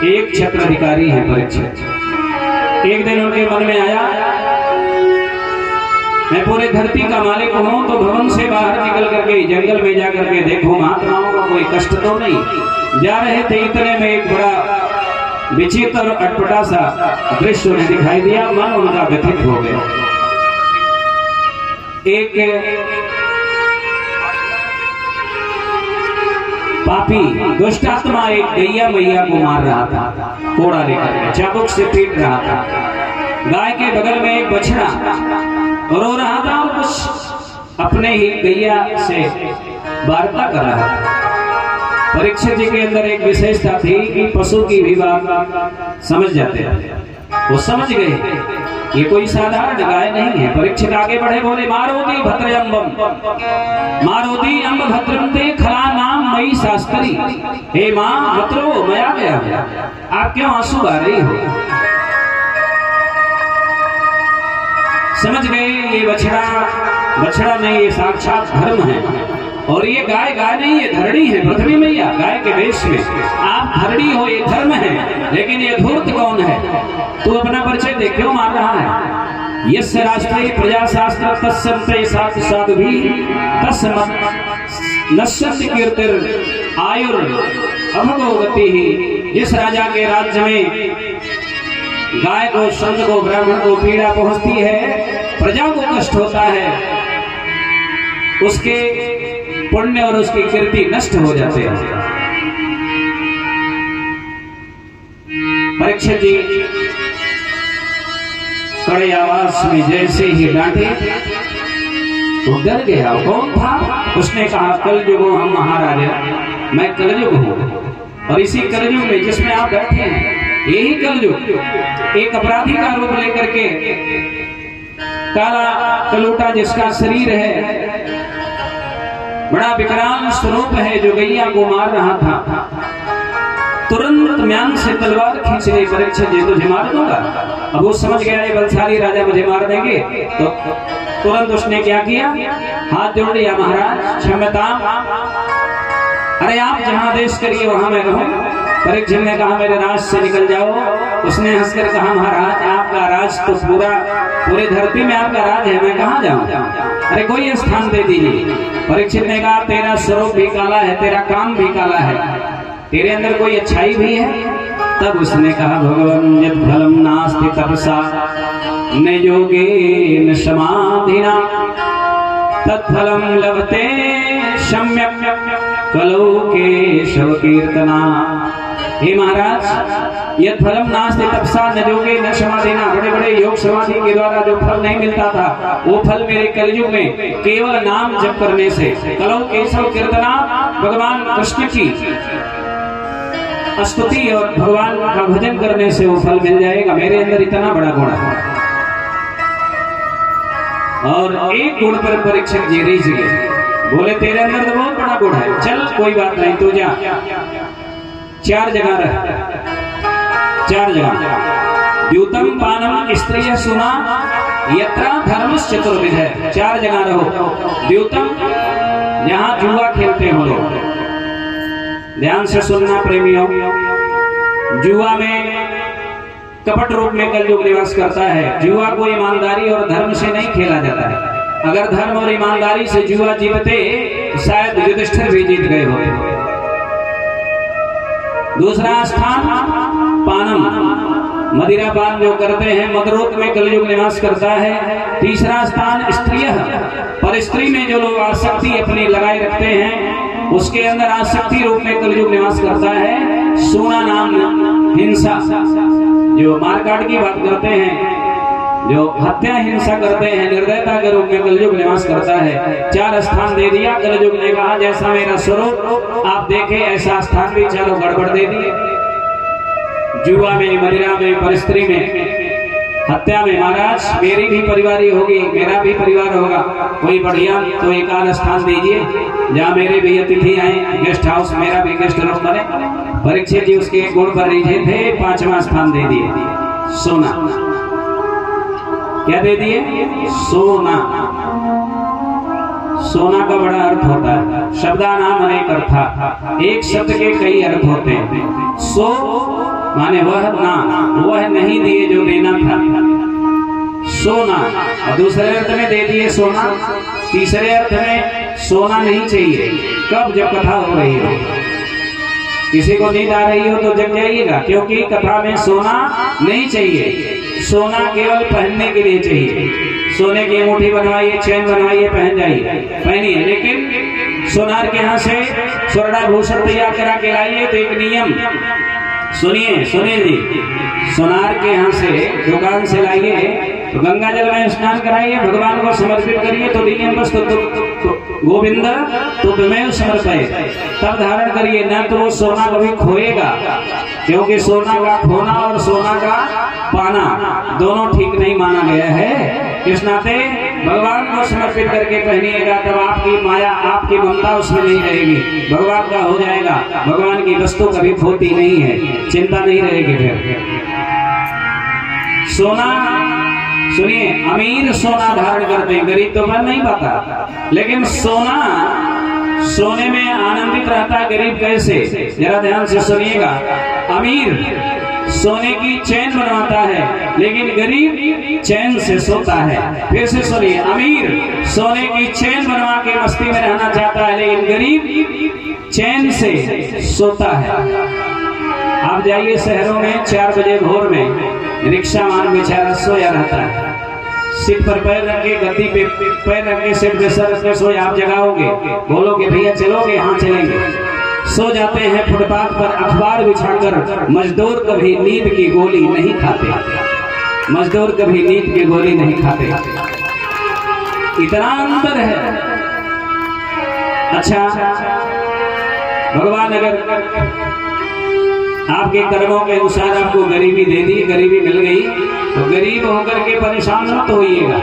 एक क्षेत्राधिकारी हैं परीक्षित। एक दिन उनके मन में आया, मैं पूरे धरती का मालिक हूं, तो भवन से बाहर निकल करके जंगल में जाकर के देखो महात्माओं का कोई कष्ट तो नहीं। जा रहे थे, इतने में एक बड़ा विचित्र और अटपटा सा दृश्य उन्हें दिखाई दिया। मन उनका व्यथित हो गया। एक पापी दुष्ट आत्मा एक गैया मैया को मार रहा था, कोड़ा लेकर के चाबुक से पीट रहा था। गाय के बगल में एक बछड़ा रो रहा था और कुछ अपने ही गैया से वार्ता कर रहा था। परीक्षित जी के अंदर एक विशेषता थी कि पशु की भी बात समझ जाते हैं। वो समझ गए ये कोई साधारण गाय नहीं है। परीक्षित आगे बढ़े, बोले मारोदी भद्रयम्बम मारोदी अम्ब भद्रमते खला नाम मई शास्त्री। हे माँ मत रो, मैं आ गया, आप क्यों आंसू आ रही हो? समझ गए ये बछड़ा नहीं, ये साक्षात धर्म है। और ये गाय नहीं, ये धरणी है, पृथ्वी मैया गाय के वेश में। आप धरणी हो, ये धर्म है, लेकिन ये धूर्त कौन है? तू अपना परिचय देख, क्यों मार रहा है? यस्य राष्ट्रीय प्रजाशास्त्र तस्संते सात साधुभी तस्मत् नश्यति कीर्तिर आयुर अभगो गति ही। जिस राजा के राज्य में गाय को, संत को, ब्राह्मण को पीड़ा पहुंचती है, प्रजा को कष्ट होता है, उसके पुण्य और उसकी कीर्ति नष्ट हो जाते हैं। परीक्षित जी कड़े आवाज में जैसे ही डांटे तो डर गया। कौन था? उसने कहा कलयुग हम महाराजा, मैं कलयुग हूं। और इसी कलयुग में जिसमें आप बैठे हैं, यही कलयुग एक अपराधी का रूप लेकर के, काला कलूटा जिसका शरीर है, बड़ा विकराल स्वरूप है, जो गैया को मार रहा था, तुरंत म्यान से तलवार खींच ले। परीक्षित जी तुझे मार दूंगा। अब वो समझ गया ये बलशाली राजा मुझे मार देंगे, तो तुरंत उसने क्या किया, हाथ जोड़ दिया, महाराज क्षमता, अरे आप जहां आदेश करिए वहां मैं रहूं। परीक्षित ने कहा मेरे राज से निकल जाओ। उसने हंसकर कहा महाराज आपका राज तो पूरे धरती में आपका राज है, मैं कहां जाऊं? अरे कोई स्थान दे दीजिए। परीक्षित ने कहा तेरा स्वरूप भी काला है, तेरा काम भी काला है, तेरे अंदर कोई अच्छाई भी है? तब उसने कहा भगवान यत् फलम नास्ति तपसा न योगेन समाधिना तत्फलम लभते सम्यक् कलौ केशव कीर्तना। हे महाराज यत् फलम नास्ति तपसा न योगे न समाधिना, बड़े बड़े योग समाधि के द्वारा जो फल नहीं मिलता था, वो फल मेरे कलयुग में केवल नाम जप करने से, कलौ केशव कीर्तना, भगवान कृष्ण की स्तुति और भगवान का भजन करने से वो फल मिल जाएगा। मेरे अंदर इतना बड़ा गुण है। और एक गुण पर परीक्षक जी रीझ गए, बोले तेरे अंदर तो बहुत बड़ा गुण है, चल कोई बात नहीं, तू जा, 4 जगह रह, 4 जगह द्यूतम पानम स्त्रिय सुना यत्रा धर्मस् चतुर्विध। 4 जगह रहो। द्यूतम जहां जुआ खेलते हो लोग, ध्यान से सुनना प्रेमियों, जुआ में कपट रूप में कलयुग निवास करता है। जुआ को ईमानदारी और धर्म से नहीं खेला जाता है। अगर धर्म और ईमानदारी से जुआ जीतते तो शायद युधिष्ठिर भी जीत गए होते। दूसरा स्थान पानम, मदिरा पान जो करते हैं, मदरोक में कलयुग निवास करता है। तीसरा स्थान स्त्रिय, पर स्त्री में जो लोग आसक्ति अपनी लगाए रखते हैं, उसके अंदर आसक्ति रूप में कलयुग निवास करता है। सूना नाम हिंसा, जो मारकाट की बात करते हैं, जो हत्या हिंसा करते हैं, निर्दयता के रूप में कलयुग निवास करता है। 4 स्थान दे दिया कलयुग ने। कहा जैसा मेरा स्वरूप आप देखे ऐसा स्थान भी चारों गड़बड़ दे दिए। जुआ में, मदिरा में, परिस्त्री में, हत्या में। महाराज मेरी भी परिवारी होगी, मेरा भी परिवार होगा, कोई बढ़िया तो एक आध स्थान दीजिए जहाँ मेरे भी अतिथि आए, गेस्ट हाउस, मेरा भी गेस्ट हाउस बने। परीक्षित जी उसके गुण पर रीझे थे, 5वां स्थान दे दिए, सोना। क्या दे दिए? सोना। सोना का बड़ा अर्थ होता है, शब्दानाम अनेक अर्थ, एक शब्द के कई अर्थ होते हैं। सो माने वह ना, वह नहीं दिए जो देना था, सोना। और दूसरे अर्थ में दे दिए सोना, तीसरे अर्थ में सोना नहीं चाहिए। कब? जब कथा हो रही हो, किसी को नींद आ रही हो तो जग जाइएगा, क्योंकि कथा में सोना नहीं चाहिए। सोना केवल पहनने के लिए चाहिए। सोने की अंगूठी बनवाइए, चैन बनवाइए, पहन जाइए, पहनिए, लेकिन सोनार के यहाँ से स्वर्णाभूषण तैयार करा के लाइए तो एक नियम सुनिए, सुनिए जी, सोनार के यहाँ से दुकान से लाइए तो गंगा जल में स्नान कराइए, भगवान को समर्पित करिए तो नियम बस तो गोविंद तो तुम्हें समर्पय, तब धारण करिए, न तो वो सोना कभी खोएगा, क्योंकि सोना का खोना और सोना का पाना दोनों ठीक नहीं माना गया है। इस नाते भगवान को समर्पित करके पहनिएगा, तब आपकी माया, आपकी ममता उसमें नहीं रहेगी, भगवान का हो जाएगा। भगवान की वस्तु कभी खोती नहीं है, चिंता नहीं रहेगी। फिर सोना, सुनिए, अमीर सोना धारण करते हैं, गरीब तो बन नहीं पाता, लेकिन सोना, सोने में आनंदित रहता है। गरीब कैसे? जरा ध्यान से सुनिएगा। अमीर सोने की चैन बनवाता है, लेकिन गरीब चैन से सोता है। फिर से सुनिए, अमीर सोने की चैन बनवा के मस्ती में रहना चाहता है, लेकिन गरीब चैन से सोता है। आप जाइए शहरों में 4 बजे भोर में रिक्शा मान बेचारा सोया रहता है, सीट पर पैर रख के, गद्दी पे पैर रख के, सीट पे सर रख के सोए। आप जगाओगे, बोलोगे भैया चलोगे? हाँ चलेंगे। सो जाते हैं फुटपाथ पर अखबार बिछाकर। मजदूर कभी नींद की गोली नहीं खाते, मजदूर कभी नींद की गोली नहीं खाते। इतना अंतर है। अच्छा, भगवान अगर आपके कर्मों के अनुसार आपको गरीबी दे दी, गरीबी मिल गई, तो गरीब होकर के परेशान मत होइएगा।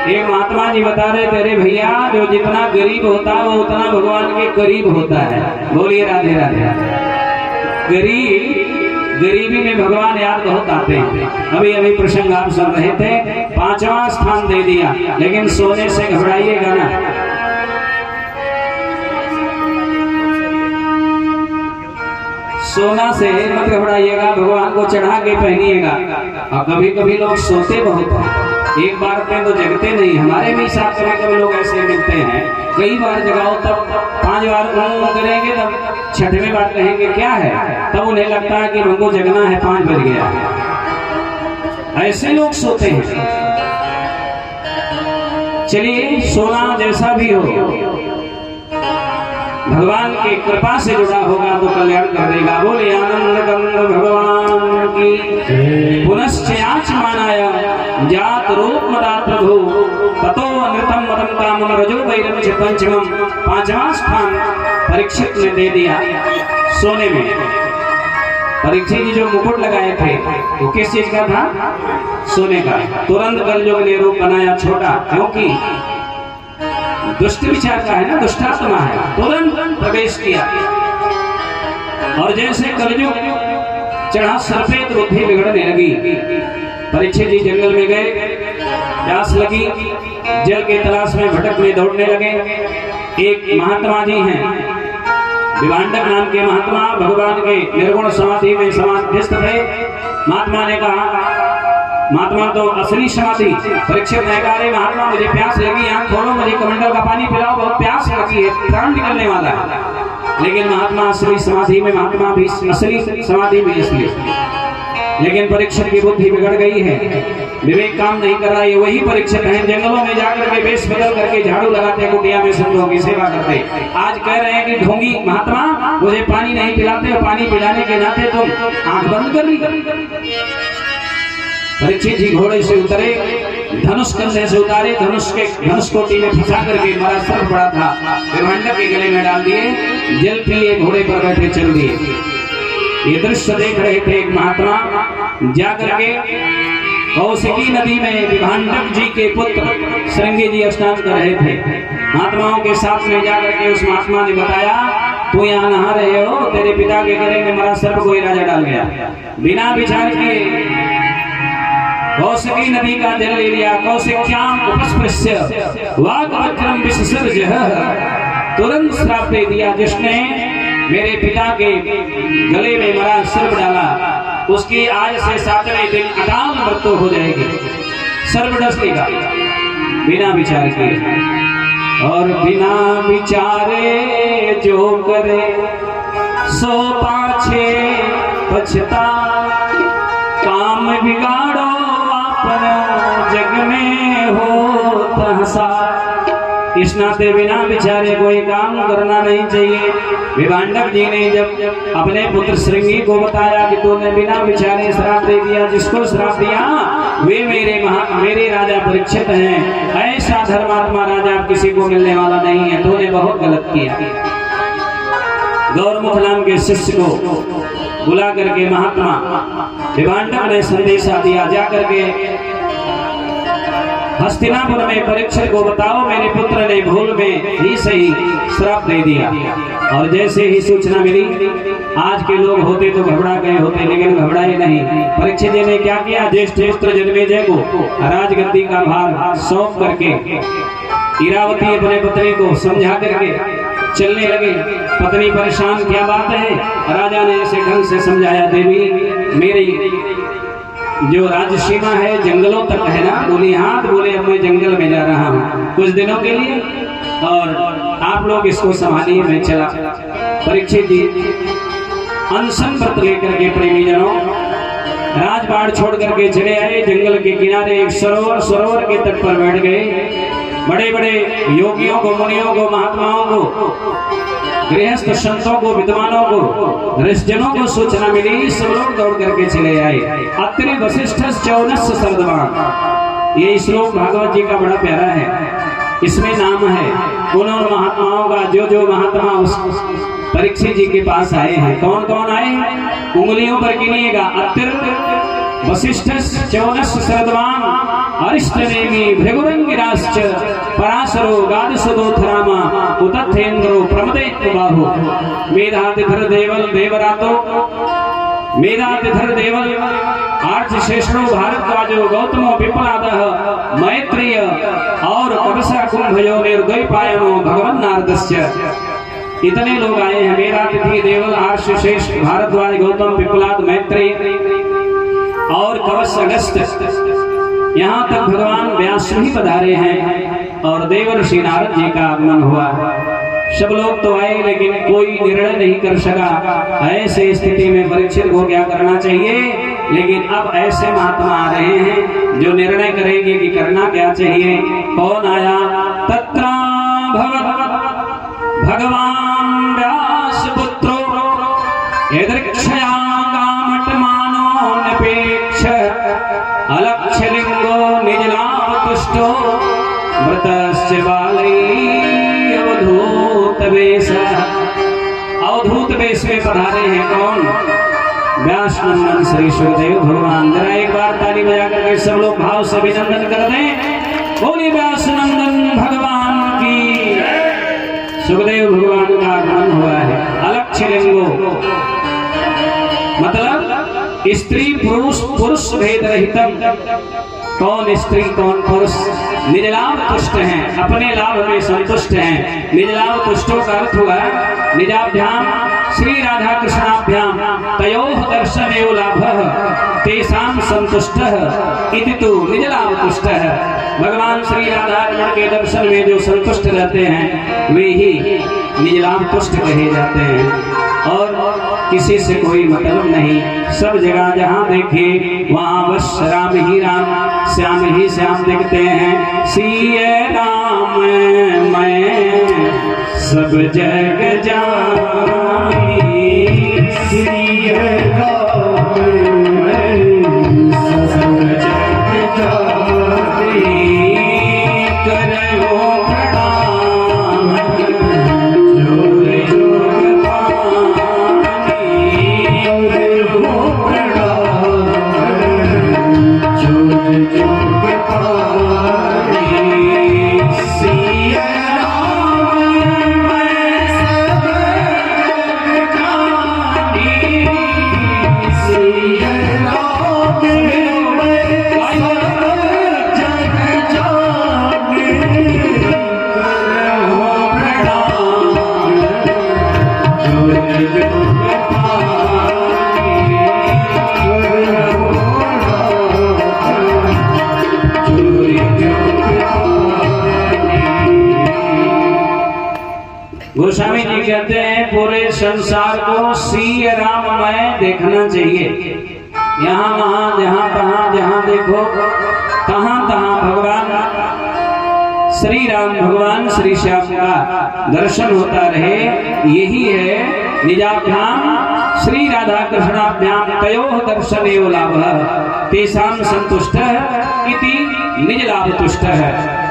एक महात्मा जी बता रहे थे, अरे भैया, जो जितना गरीब होता है वो उतना भगवान के करीब होता है। बोलिए राधे राधे। गरीबी में भगवान याद बहुत आते हैं। अभी अभी प्रसंग आप सुन रहे थे, 5वां स्थान दे दिया, लेकिन सोने से घबराइएगा ना। सोना से मत घबराइएगा, भगवान को चढ़ा के पहनिएगा। और कभी कभी लोग सोते बहुत हैं, एक बार में तो जगते नहीं। हमारे भी साथ कभी लोग ऐसे मिलते हैं, कई बार जगाओ तब 5 बार करेंगे, तब 6वें बार कहेंगे क्या है, तब उन्हें लगता है कि हमको जगना है, 5 बज गया। ऐसे लोग सोते हैं। चलिए, सोना जैसा भी हो, भगवान की कृपा से जुड़ा होगा तो कल्याण कर देगा। बोले आनंद कंद भगवान की। पुनश्चयाच मानाया जात रूप मदा प्रभु ततो अनृतम मदम कामम रजो वैरम च पंचमम। 5वां स्थान परीक्षित ने दे दिया सोने में। परीक्षित जी जो मुकुट लगाए थे वो किस चीज का था? सोने का। तुरंत कलयुग ने रूप बनाया छोटा, क्योंकि दुष्ट विचार का है ना, दुष्टात्मा है, तुरंत प्रवेश किया। और जैसे कलयुग चढ़ा सर पे तो बुद्धि बिगड़ने लगी। परीक्षित जी जंगल में गए, प्यास लगी, जल के तलाश में भटकने दौड़ने लगे। एक महात्मा जी हैं, विभांडक नाम के महात्मा, भगवान के निर्गुण समाधि में समाधिस्थ थे। महात्मा ने कहा, महात्मा तो असली समाधि। परीक्षित ने कहा, अरे महात्मा मुझे प्यास लगी, आंख खोलो, मुझे कमंडल का पानी पिलाओ, बहुत प्यास लगी है, प्राण निकलने वाला है। लेकिन महात्मा असली समाधि में, महात्मा भी असली समाधि में इसलिए, लेकिन परीक्षित की बुद्धि बिगड़ गई है, विवेक काम नहीं कर रहा है। वही परीक्षित है, जंगलों में जाकर के वेश बदल करके झाड़ू लगाते, कुटिया में संतों की सेवा करते। आज कह रहे हैं कि ढोंगी महात्मा मुझे पानी नहीं पिलाते, और पानी पिलाने के नाते तुम आंख बंद कर ली। परीक्षित जी घोड़े से उतरे, धनुष कंधे से उतारे, धनुष कोटी में फंसा करके मारा सर्प पड़ा था, विभांडक के गले में डाल दिए, जल पिए, घोड़े पर बैठे चल दिए। ये दृश्य देख रहे थे एक महात्मा, जाकर के कौशिकी नदी में विभांडक जी के पुत्र श्रृंगी जी स्नान कर रहे थे। महात्माओं के साथ में जाकर के उस महात्मा ने बताया, तू यहाँ नहा रहे हो, तेरे पिता के गले में मरा सर्प कोई राजा डाल गया। बिना विचार किए कौशिकी नदी का जल ले लिया। कौशिक्याम उपस्पृश्य वाग्वज्रम विससर्जः, तुरंत श्राप दे दिया। जिसने मेरे पिता के गले में मेरा सर्प डाला उसकी आज से 7वें दिन अकाल मृत्यु हो जाएगी। सर्प डस लेगा बिना विचार के, और बिना विचारे जो करे सो पाछे पछता, काम बिगाड़ो अपन जग में हो हंसा। इस नाते बिना विचारे कोई काम करना नहीं चाहिए। विभांडक जी ने जब अपने पुत्र श्रृंगी को बताया कि तूने बिना विचारे श्राप दे दिया, जिसको श्राप दिया वे मेरे राजा परीक्षित हैं, ऐसा धर्मात्मा राजा किसी को मिलने वाला नहीं है, तूने बहुत गलत किया। गौरमुख नाम के शिष्य को बुला करके महात्मा विभांडक ने संदेशा दिया, जाकर के हस्तिनापुर में परीक्षित को बताओ मेरे पुत्र ने भूल में ही सही श्राप दे दिया। और जैसे ही सूचना मिली, आज के लोग होते तो घबरा गए होते, लेकिन घबराए नहीं। परीक्षित जी ने क्या किया, ज्येष्ठ पुत्र जन्मेजय को राजगद्दी का भार सौंप करके इरावती अपने पत्नी को समझा करके चलने लगे। पत्नी परेशान, क्या बात है? राजा ने ऐसे ढंग से समझाया, देवी मेरी जो राज्य सीमा है जंगलों तक है ना। बोली हाँ। तो बोले अब मैं जंगल में जा रहा हूँ कुछ दिनों के लिए, और आप लोग इसको संभालिए, मैं चला। परीक्षित जी अनशन व्रत लेकर के प्रेमीजनों राजबाड़ छोड़ करके चले आए। जंगल के किनारे एक सरोवर के तट पर बैठ गए। बड़े बड़े योगियों को, मुनियों को, महात्माओं को, गृहस्थ संतों को, विद्वानों को, ऋषिजनों को सूचना मिली। सब लोग दौड़ करके चले आए। अत्रि वशिष्ठ चौनस सर्दवान, ये श्लोक भागवत जी का बड़ा प्यारा है। इसमें नाम है उन्होंने महात्माओं का, जो महात्मा उस परीक्षित जी के पास आए हैं। कौन कौन आए हैं? उंगलियों पर गिनिएगा। अत्रि वशिष्ठ चौनस सर्दवान अरिष्टनेमि भृगुरंगिराश्च पराशरो गादसदोथरामा उतथेन्द्रो प्रमदेत बाहु मेधातिधर देवल देवरातो मेधातिधर देवल आर्च श्रेष्ठो भारद्वाजो गौतमो पिपलादः मैत्रेय और कवसा कुंभयो निर्द्वैपायनो भगवन् नारदस्य। इतने लोग आए हैं। मेधातिथि देवल आर्ष श्रेष्ठ भारद्वाज गौतम पिपलाद मैत्रेय और कवच अगस्त, यहाँ तक भगवान व्यास ही पधारे हैं और देवर्षि नारद जी का आगमन हुआ। सब लोग तो आए लेकिन कोई निर्णय नहीं कर सका। ऐसे स्थिति में परीक्षित को क्या करना चाहिए? लेकिन अब ऐसे महात्मा आ रहे हैं जो निर्णय करेंगे कि करना क्या चाहिए। कौन आया? तत्रा भगवान व्यास पुत्रो यदृक्षया कामटमानो निपेक्ष अलक्ष्य लिंगो निजलाभ तुष्टो मृतस्य बालै अवधूत वेश। अवधूत वेश में पधारे हैं कौन? व्यास नंदन श्री सुखदेव भगवान। जरा एक बार ताली बजा करके सब लोग भाव से अभिनंदन कर दें। बोलिए व्यास नंदन भगवान की। सुखदेव भगवान का आगमन हुआ है। अलक्ष्य लिंगो मतलब स्त्री पुरुष, पुरुष भेद रहितम। कौन स्त्री कौन पुरुष? निजलाभ तुष्ट हैं, अपने लाभ में संतुष्ट हैं। निजलाभ तुष्टों का अर्थ हुआ निजाभ्याम श्री राधा कृष्णाभ्याम तयोः दर्शनेयो लाभः तेषां संतुष्टः इति तु निजलाभ तुष्टः। भगवान श्री राधा रमण के दर्शन में जो संतुष्ट रहते हैं वे ही निजलाभ तुष्ट कहे जाते हैं। और किसी से कोई मतलब नहीं। सब जगह जहाँ देखे वहाँ बस राम ही राम, श्याम ही श्याम दिखते हैं। सिया राम मैं सब जग जानी, सिया राम मैं सब जग जानी। करो प्रणाम जोर जोर पानी, करो प्रणाम जोर जोर पानी। सिया राम मैं सब जग जानी, सिया राम मैं गोस्वामी जी कहते हैं पूरे संसार को श्री राममय देखना चाहिए। यहाँ वहाँ जहाँ तहाँ जहाँ देखो तहाँ तहाँ भगवान श्री राम भगवान श्री श्याम का दर्शन होता रहे। यही है निजाभ्याम श्री राधा कृष्णाभ्याम तयोः दर्शनेव लाभः तेषां संतुष्टः इति निज लाभ तुष्टः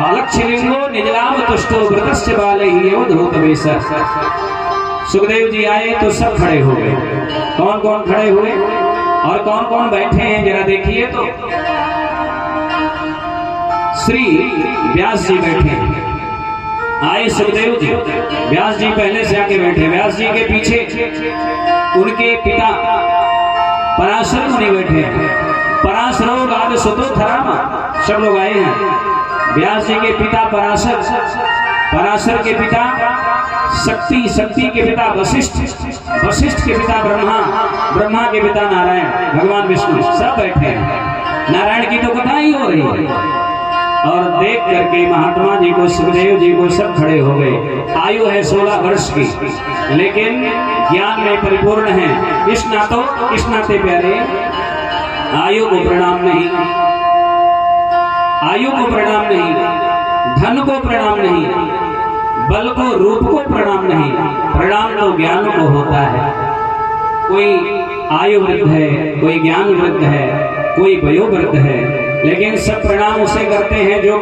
अलक्ष्यलिंगो निज लाभ तुष्टो व्रतस्य बालैः एव धूतवेशः। सुखदेव जी आए तो सब खड़े हो गए। कौन कौन खड़े हुए और कौन कौन बैठे हैं जरा देखिए तो। श्री व्यास जी बैठे आए। सुखदेव जी व्यास जी पहले से आके बैठे। व्यास जी के पीछे उनके पिता पराशर मुनि बैठे। पराशरो गाद सुतो थरामा सब लोग आए हैं। व्यास जी के पिता पराशर, पराशर के पिता शक्ति, शक्ति के पिता वशिष्ठ, वशिष्ठ के पिता ब्रह्मा, ब्रह्मा के पिता नारायण भगवान विष्णु सब बैठे हैं। नारायण की तो कथा ही हो रही है। और देख करके महात्मा जी को, सुखदेव जी को सब खड़े हो गए। आयु है 16 वर्ष की, लेकिन ज्ञान में परिपूर्ण है। इस नाते प्यारे आयु को प्रणाम नहीं, आयु को प्रणाम नहीं, धन को प्रणाम नहीं, बल को रूप को प्रणाम नहीं, प्रणाम तो ज्ञान को होता है। कोई आयु वृद्ध है, कोई ज्ञान वृद्ध है, कोई वयो वृद्ध है, लेकिन सब प्रणाम उसे करते हैं जो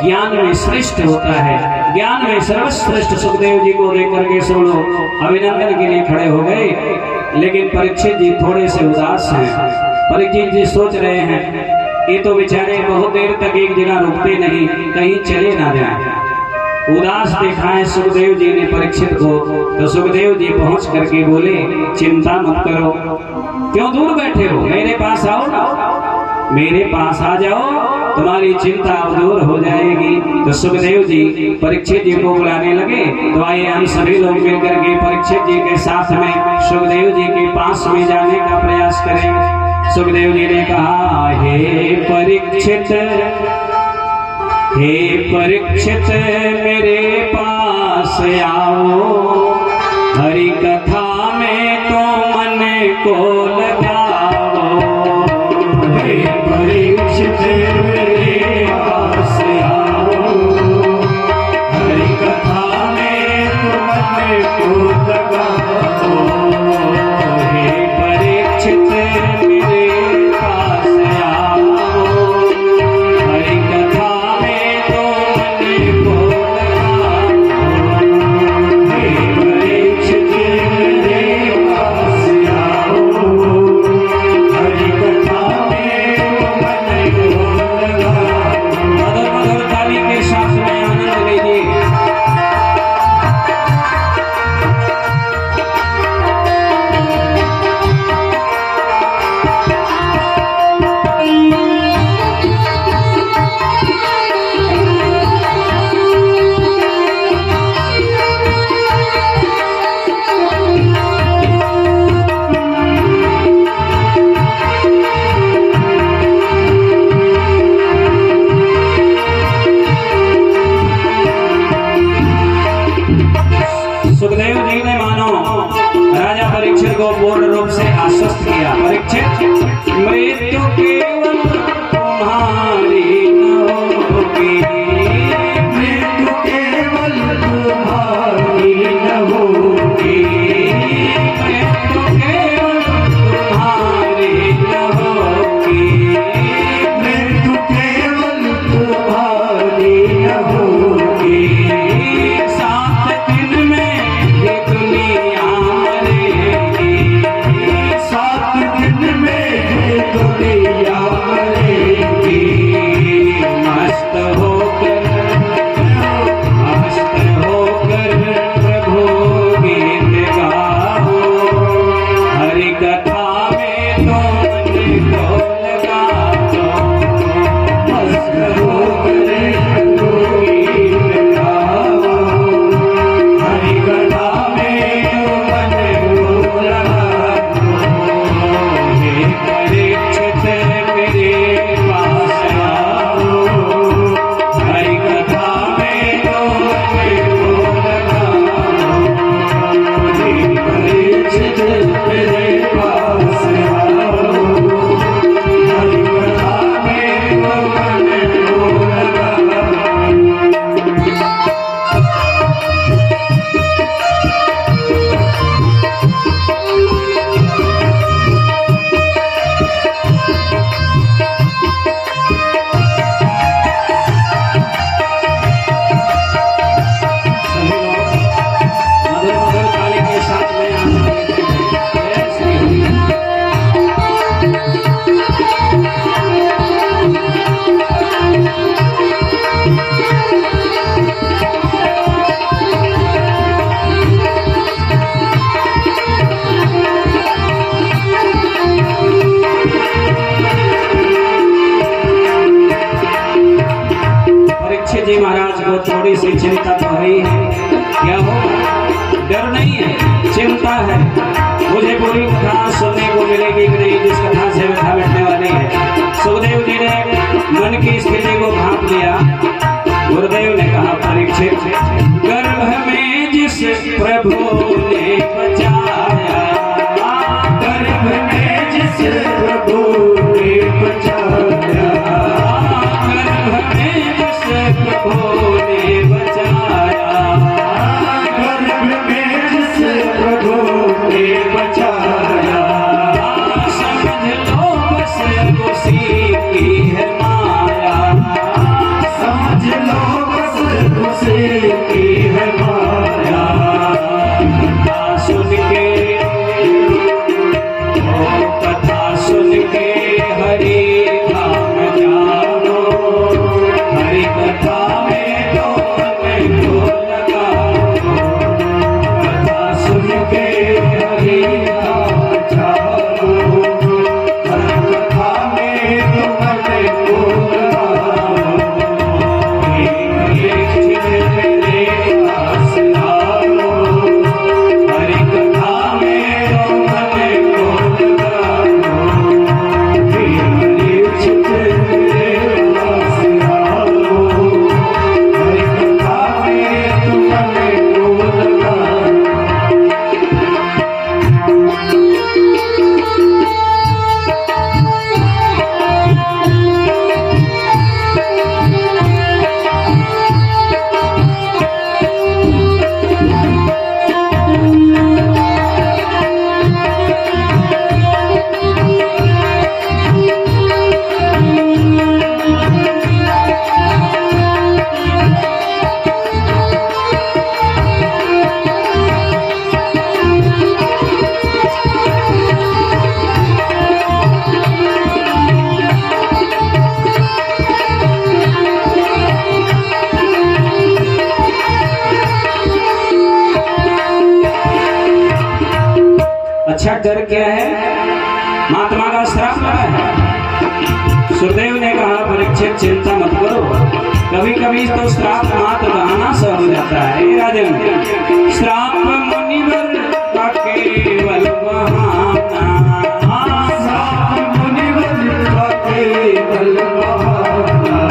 ज्ञान में श्रेष्ठ होता है। ज्ञान में सर्वश्रेष्ठ सुखदेव जी को देख करके सब लोग अभिनंदन के लिए खड़े हो गए। लेकिन परीक्षित जी थोड़े से उदास हैं। परीक्षित जी सोच रहे हैं ये तो बेचारे बहुत देर तक एक जगह रुकते नहीं, कहीं चले ना जाए। उदास देखा है सुखदेव जी ने परीक्षित को, तो सुखदेव जी पहुंच करके बोले चिंता मत करो, क्यों दूर बैठे हो, मेरे पास आओ ना, मेरे पास आ जाओ, तुम्हारी चिंता दूर हो जाएगी। तो सुखदेव जी परीक्षित जी को बुलाने लगे। तो आइए हम सभी लोग मिलकर के परीक्षित जी के साथ में सुखदेव जी के पास में जाने का प्रयास करें। सुखदेव जी ने कहा हे परीक्षित, हे परीक्षित मेरे पास आओ, हरि कथा में तो मन को लगाओ। हे परीक्षित मेरे पास आओ, हरि कथा में तो मन को लगाओ। हे परीक्षित मेरे पास आओ, हरि कथा में तो मन को लगाओ। हे परीक्षित मेरे पास आओ, थोड़ी सी चिंता तो है ही है। क्या हो, डर नहीं है, चिंता है। मुझे पूरी कथा सुनने को मिलेगी कि नहीं, जिस कथा से व्यथा मिटने वाली है। सुखदेव जी ने मन की स्थिति को भांप लिया। गुरुदेव ने कहा, परीक्षित, गर्भ में जिस प्रभु ने बचाया, गर्भ में जिस प्रभु ने बचाया, गर्भ में जिस प्रभु ने बचाया, गर्भ में जिस प्रभु ने बचाया, समझ लो बस उसी की है माया, समझ लो बस उसी की है माया। कथा सुन के, ओ कथा सुन के हरि धाम जानो, हरि कथा में तो मन को लगाओ, कथा सुन के हरि नाम जानो, हर कथा में तुम मन को लगाओ। एक चित मेरे पास लाओ, हरि कथा में तुम मन को लगाओ। एक चित मेरे पास लाओ, हरि कथा में तुम मन को लगाओ। अच्छा डर क्या है? महात्मा का श्राप लगा है। सुखदेव ने कहा, परीक्षित चिंता मत करो, कभी कभी तो श्राप मात्र बहाना सा हो जाता है। हे राजन, श्राप मुनिवर का केवल बहाना, श्राप मुनिवर का केवल बहाना,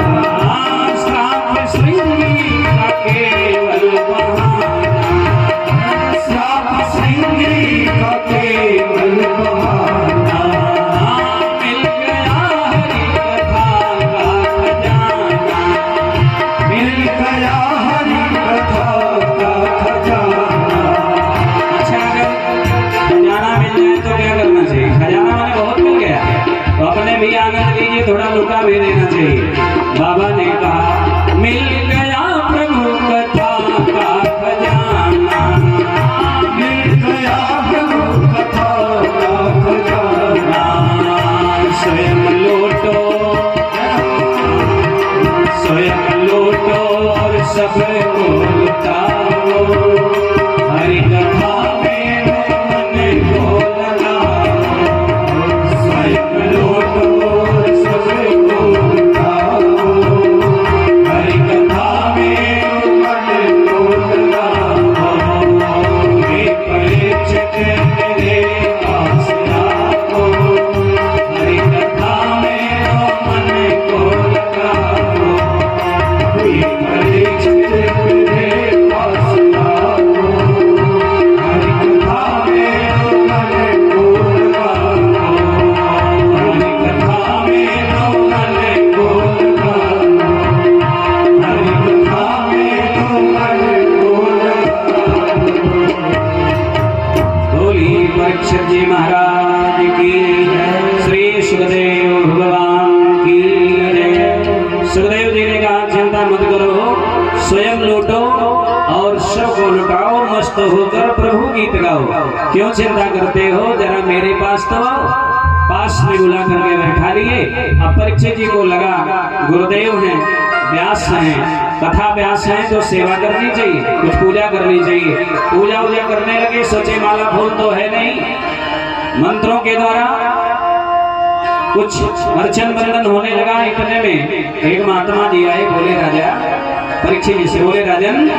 श्राप श्रृंगी का केवल बहाना, श्राप श्रृंगी का केवल बहाना। मिल गया हरि कथा का खजाना, मिल गया हरि कथा का खजाना। अच्छा, अगर खजाना मिल जाए तो क्या करना चाहिए? खजाना मैंने बहुत मिल गया, तो अपने भी आनंद लीजिए, थोड़ा लुटा भी देना चाहिए। बाबा ने कहा, मिल गया प्रभु कथा का खजाना, मिल गया प्रभु कथा का खजाना। स्वयं लौटो, स्वयं लौटो और सबको लुटाओ, हरि कथा में मन को लगाओ, स्वयं लौटो और सबको लुटाओ, हरि कथा में मन को लगाओ। हे परीक्षित मेरे पास आओ, हरि कथा में मन को लगाओ, हे परीक्षित मेरे पास आओ, हरि कथा में मन को लगाओ। हरि कथा में मन को लगाओ, हरि कथा में मन को लगाओ। बोली परीक्षित जी महाराज की जय, श्री सुखदेव भगवान की जय। सुखदेव जी ने कहा, चिंता मत करो, स्वयं लौटो और सबको लुटाओ, मस्त होकर प्रभु गीत गाओ। क्यों चिंता करते हो, जरा मेरे पास तो आओ। पास में बुला करके बैठा लिए। अब परीक्षित जी को लगा गुरुदेव हैं, व्यास हैं, कथा व्यास हैं, तो सेवा करनी चाहिए, कुछ पूजा करनी चाहिए। पूजा वूजा करने लगे, सोचे माला फूल तो है नहीं, मंत्रों के द्वारा कुछ अर्चन बंदन होने लगा। इतने में एक महात्मा जी आए, बोले राजा परीक्षित जी से बोले राजन,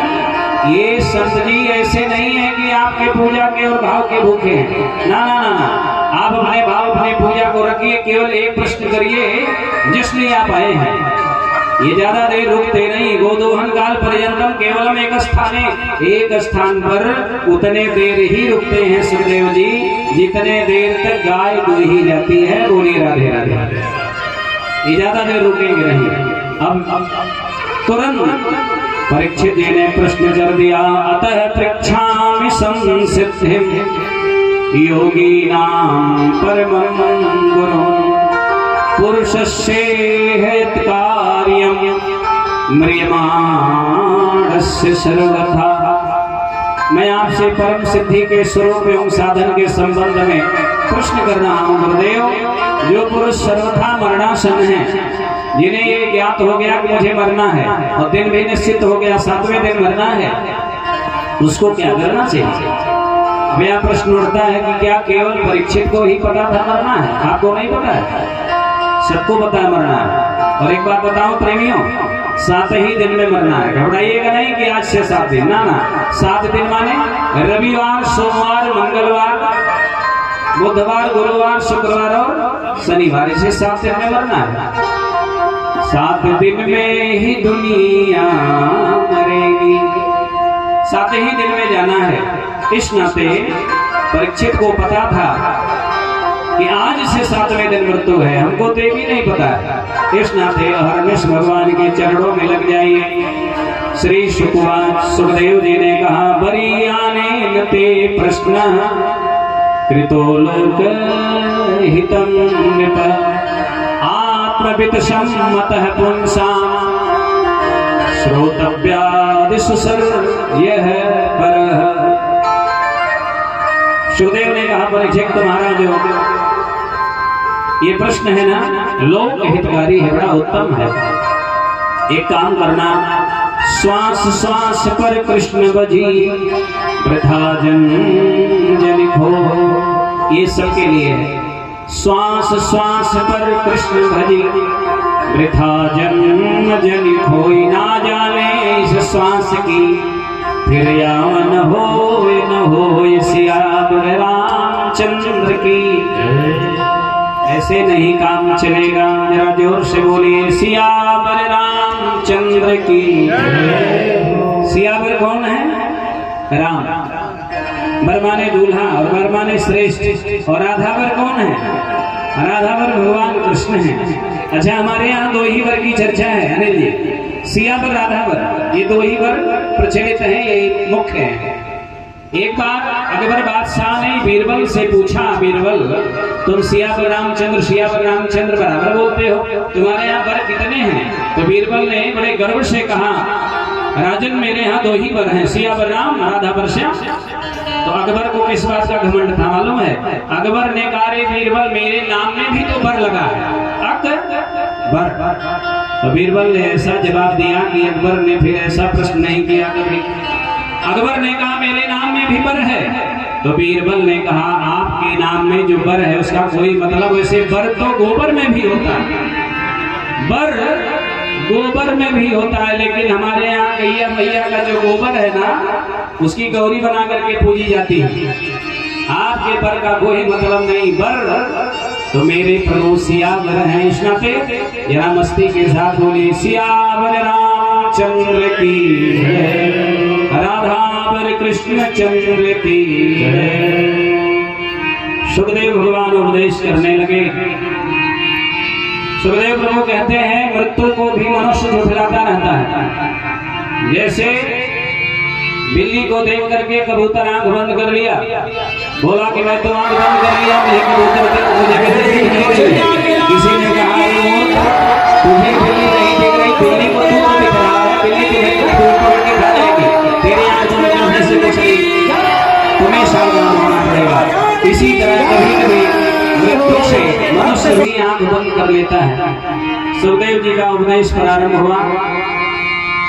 ये संत जी ऐसे नहीं है कि आपके पूजा के और भाव के भूखे हैं। ना ना ना ना, आप अपने भाव अपने पूजा को रखिए, केवल एक प्रश्न करिए जिसलिए आप आए हैं। ये ज्यादा देर रुकते नहीं, गोदोहन काल पर्यंतम केवलम एक स्थाने, एक स्थान पर उतने देर ही रुकते हैं सुखदेव जी जितने देर तक गाय दूही जाती है। बोलिए राधे राधे। ये ज्यादा देर रुकेंगे नहीं। अब तुरंत परीक्षित जी ने प्रश्न कर दिया, अतः पृच्छामि संसिद्धिं योगीनां परमं गुरुं पुरुषस्य हितकार्यं म्रियमाणस्य सर्वथा। मैं आपसे परम सिद्धि के स्वरूप एवं साधन के संबंध में प्रश्न कर रहा हूँ गुरुदेव। जो पुरुष सर्वथा मरणासन है, जिन्हें ये ज्ञात हो गया कि मुझे मरना है और दिन भी निश्चित हो गया 7वें दिन मरना है, उसको क्या करना चाहिए? अब यह प्रश्न उठता है कि क्या केवल परीक्षित को ही पता था मरना है? आपको नहीं पता है? सबको पता है मरना है। और एक बात बताऊं प्रेमियों, 7 ही दिन में मरना है। घबराइएगा नहीं कि आज से 7 दिन, ना ना। 7 दिन माने रविवार, सोमवार, मंगलवार, बुधवार, गुरुवार, शुक्रवार और शनिवार, इसे 7 दिन में मरना है। 7 दिन में ही दुनिया मरेगी, 7 ही दिन में जाना है। इस नाते परीक्षित को पता था कि आज से 7वें दिन मृत्यु है, हमको तो भी नहीं पता है। इस नाते अहरनिश भगवान के चरणों में लग जाइए। श्री सुखदेव जी ने कहा, बरीयाने ते प्रश्न कृतो लोक हितम नृप आत्मवित सम्मतः पुंसां श्रोतव्यादिषु सर्वयः परः। सुखदेव ने कहा, परीक्षित तुम्हारा जो ये प्रश्न है ना, लोक हितकारी है, बड़ा उत्तम है। एक काम करना, श्वास श्वास पर कृष्ण बजी वृथा जन लिखो। ये सबके लिए है। श्वास श्वास पर कृष्ण भजी वृथा जन लिखोई। ना जाने इस श्वास की फिर यावन हो सियावर रामचंद्र की। ऐसे नहीं काम चलेगा, जरा जोर से बोलिए, सियावर रामचंद्र की। सियावर कौन है? राम। वर माने दूल्हा और वर माने श्रेष्ठ। और राधावर कौन है? राधावर भगवान कृष्ण है। अच्छा, हमारे यहाँ 2 ही वर की चर्चा है अनिल जी, सियावर राधावर, ये 2 ही वर प्रचलित हैं, ये मुख्य है। एक बार अकबर बादशाह ने बीरबल से पूछा, बीरबल तुम सियावर रामचंद्र बराबर बोलते हो, तुम्हारे यहाँ वर कितने हैं? तो बीरबल ने बड़े गर्व से कहा, राजन मेरे यहाँ 2 ही वर हैं, सियावर राम, राधावर श्याम। तो अकबर को किस बात का घमंड था मालूम है? अकबर ने कहा, रे बीरबल मेरे नाम में भी तो वर लगा है, अकबर। तो बीरबल ने ऐसा जवाब दिया कि अकबर ने फिर ऐसा प्रश्न नहीं किया कभी। अकबर ने कहा, मेरे नाम में भी वर है। तो बीरबल ने कहा, आपके नाम में जो वर है उसका कोई मतलब, वैसे वर तो गोबर में भी होता है, वर गोबर में भी होता है, लेकिन हमारे यहाँ गैया मैया का जो गोबर है ना, उसकी गौरी बना करके पूजी जाती है। आपके वर का कोई मतलब नहीं। वर तो मेरे प्रभु सियावर हैं। इस नाते जरा मस्ती के साथ बोलिए, सियावर रामचंद्र की, राधावर कृष्ण चंद्र की। सुखदेव भगवान उपदेश करने लगे। सुखदेव प्रभु कहते हैं, मृत्यु को भी मनुष्य झुठलाता रहता है। जैसे बिल्ली को देख करके कबूतर आंख बंद कर लिया, बोला कि मैं तो आंख बंद कर लिया, मुझे कबूतर किसी ने कहा, तुम्हें बिल्ली नहीं दिख रही, बिल्ली को तू तो दिख रहा है, बिल्ली तुम्हें पकड़ के खा जाएगी, तेरे आंख बंद करने से कुछ नहीं, तुम्हें सावधान होना पड़ेगा। इसी तरह कभी कभी मृत्यु से मनुष्य भी आंख बंद कर लेता है। सुखदेव जी का उपदेश प्रारंभ हुआ।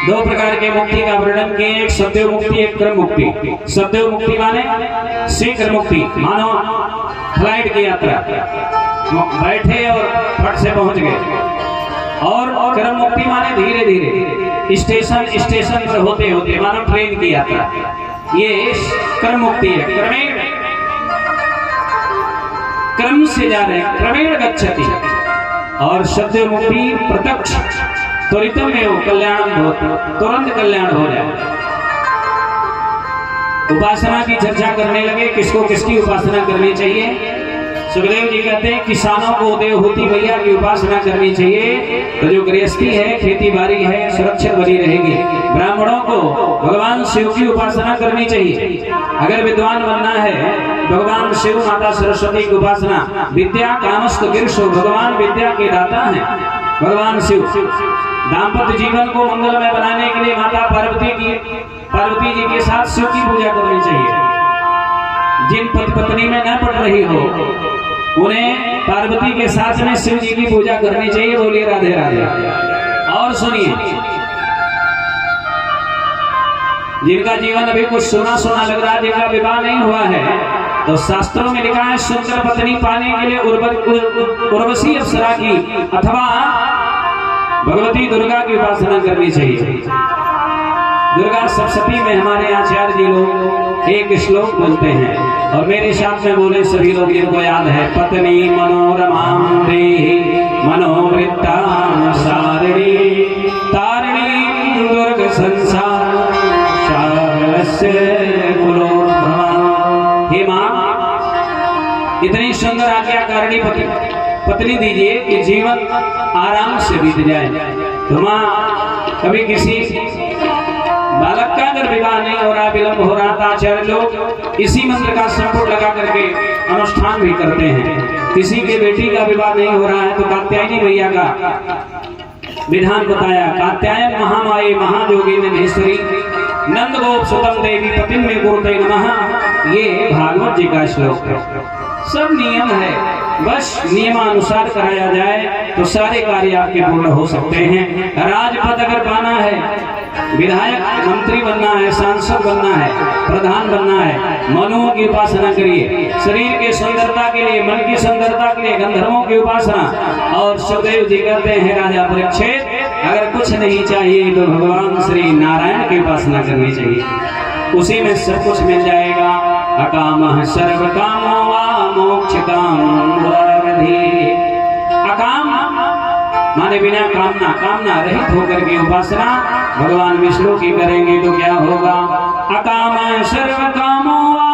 2 प्रकार के मुक्ति का वर्णन किए, एक सत्य मुक्ति, एक क्रम मुक्ति। सत्य मुक्ति माने शीघ्र मुक्ति, मानो फ्लाइट की यात्रा, बैठे और फट से पहुंच गए। और क्रम मुक्ति माने धीरे धीरे स्टेशन स्टेशन पर होते होते मानो ट्रेन की यात्रा, ये क्रम मुक्ति है। क्रमेण क्रम से जा रहे हैं, क्रमेण गच्छति। और शब्द मुक्ति प्रत्यक्ष त्वरितम एवं कल्याण होता, तुरंत कल्याण हो जाए। उपासना की चर्चा करने लगे, किसको किसकी उपासना करनी चाहिए। सुखदेव जी कहते हैं किसानों को देवहूति मैया की उपासना करनी चाहिए, तो जो गृहस्थी है, खेती बाड़ी है, सुरक्षित बनी रहेगी। ब्राह्मणों को भगवान शिव की उपासना करनी चाहिए। अगर विद्वान बनना है, भगवान शिव माता सरस्वती की उपासना। विद्या कामस्त गिरशो, भगवान विद्या के दाता हैं भगवान शिव। दाम्पत्य जीवन को मंगलमय बनाने के लिए माता पार्वती जी के साथ शिव की पूजा करनी चाहिए। जिन पति पत्नी में न पड़ रही हो, उन्हें पार्वती के साथ में शिव जी की पूजा करनी चाहिए। बोलिए राधे राधे। और सुनिए, जिनका जीवन अभी कुछ सुना सुना लग रहा है, जिनका विवाह नहीं हुआ है, तो शास्त्रों में लिखा है सुंदर पत्नी पाने के लिए उर्वशी अप्सरा की अथवा भगवती दुर्गा की उपासना करनी चाहिए। दुर्गा सप्तशती में हमारे आचार्य जी लोग एक श्लोक बोलते हैं, और मेरे साथ में बोले सभी लोग, जिनको याद है। पत्नी मनोरमां देहि मनोवृत्तां सारिणी तारिणी दुर्ग संसार शारस्य कुलोद्भवा। हे मां, इतनी सुंदर आज्ञाकारिणी पत्नी दीजिए कि जीवन आराम से बीत जाए। तो मां, कभी किसी बालक का अगर विवाह नहीं हो रहा, विलंब हो रहा, तो आचार्य लोग इसी मंत्र का संपुट लगा करके अनुष्ठान भी करते हैं। किसी के बेटी का विवाह नहीं हो रहा है, तो कात्यायनी मैया का विधान बताया। कात्यायन महामाये महायोगिनी महेश्वरी नंद गोप सुतम देवी पतिम में गुरुते नमः। ये भागवत जी का श्लोक है। सब नियम है, बस नियमानुसार कराया जाए तो सारे कार्य आपके पूर्ण हो सकते हैं। राजपद अगर पाना है, विधायक मंत्री बनना है, सांसद बनना है, प्रधान बनना है, मनुओं की उपासना करिए। शरीर के सुंदरता के लिए, मन की सुंदरता के लिए गंधर्वों की उपासना। और सुखदेव जी कहते हैं राजा परीक्षित, अगर कुछ नहीं चाहिए तो भगवान श्री नारायण की उपासना करनी चाहिए, उसी में सब कुछ मिल जाएगा। अकामः सर्व कामो वा मोक्ष कामो वरधि। अकाम माने बिना कामना, कामना रहित होकर के उपासना भगवान विष्णु की करेंगे तो क्या होगा। अकामः सर्व कामो वा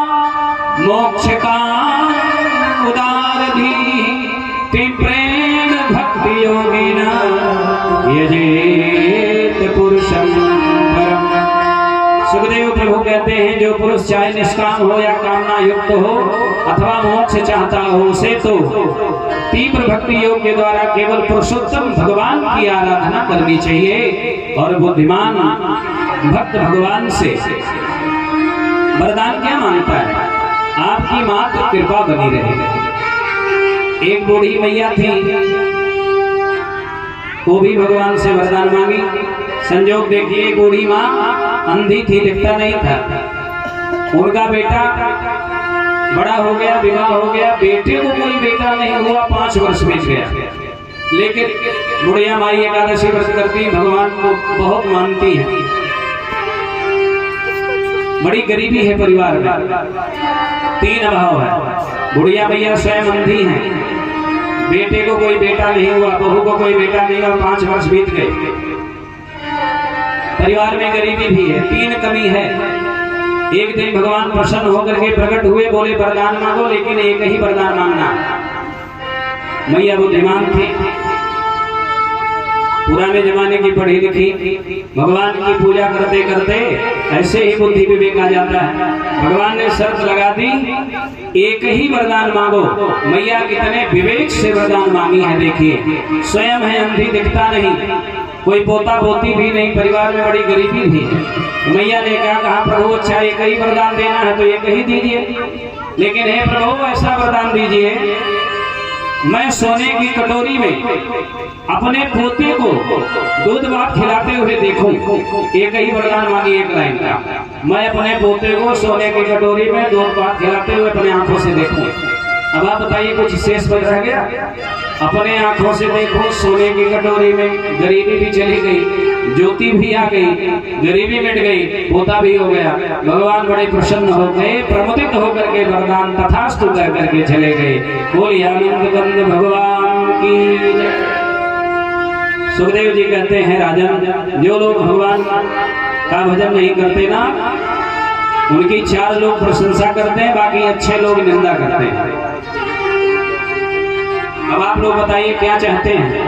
मोक्ष काम उदारधि प्रेम भक्ति योगिना यजेत पुरुषं परम। सुखदेव प्रभु कहते हैं, जो पुरुष चाहे निष्काम हो या कामना युक्त हो अथवा मोक्ष चाहता हो, उसे तो तीव्र भक्ति योग के द्वारा केवल पुरुषोत्तम भगवान की आराधना करनी चाहिए। और बुद्धिमान भक्त भगवान से वरदान क्या मांगता है, आपकी मात्र कृपा बनी रहे। एक बूढ़ी मैया थी, वो भी भगवान से वरदान मांगी। संजोग देखिए, बूढ़ी माँ अंधी थी, दिखता नहीं था। उनका बेटा बड़ा हो गया, विवाह हो गया, बेटे को कोई बेटा नहीं हुआ, 5 वर्ष बीत गया। लेकिन बुढ़िया माई एकादशी व्रत करती, भगवान को बहुत मानती है। बड़ी गरीबी है परिवार में, 3 अभाव है। बुढ़िया मैया स्वयं अंधी है, बेटे को कोई बेटा नहीं हुआ, बहू को कोई बेटा नहीं हुआ, 5 वर्ष बीत गए। परिवार में गरीबी भी है, 3 कमी है। एक दिन भगवान प्रसन्न होकर के प्रकट हुए, बोले वरदान मांगो, लेकिन एक ही वरदान मांगना। मैया बुद्धिमान थी, पुराने जमाने की पढ़ी लिखी, भगवान की पूजा करते करते ऐसे ही बुद्धि विवेक आ जाता है। भगवान ने शर्त लगा दी, एक ही वरदान मांगो। मैया कितने विवेक से वरदान मांगी है, देखिए। स्वयं है अंधी, दिखता नहीं, कोई पोता पोती भी नहीं, परिवार में बड़ी गरीबी भी है। मैया ने कहा प्रभु अच्छा एक ही वरदान देना है तो एक ही दीजिए, लेकिन हे प्रभु ऐसा वरदान दीजिए, मैं सोने की कटोरी में अपने पोते को दूध भात खिलाते हुए देखूं। एक ही वरदान मांगी, एक लाइन का, मैं अपने पोते को सोने की कटोरी में दूध भात खिलाते हुए अपने आंखों से देखूं। अब आप बताइए कुछ शेष बच रह गया? अपने आंखों से देखो, सोने की कटोरी में गरीबी भी चली गई, ज्योति भी आ गई, गरीबी मिट गई, पोता भी हो गया। भगवान बड़े प्रसन्न हो गए, प्रमुदित होकर के वरदान तथास्तु कह करके चले गए। बोलिए आनंद कंद भगवान की जय। सुखदेव जी कहते हैं, राजन, जो लोग भगवान का भजन नहीं करते ना, उनकी 4 लोग प्रशंसा करते हैं, बाकी अच्छे लोग निंदा करते हैं। अब आप लोग बताइए क्या चाहते हैं?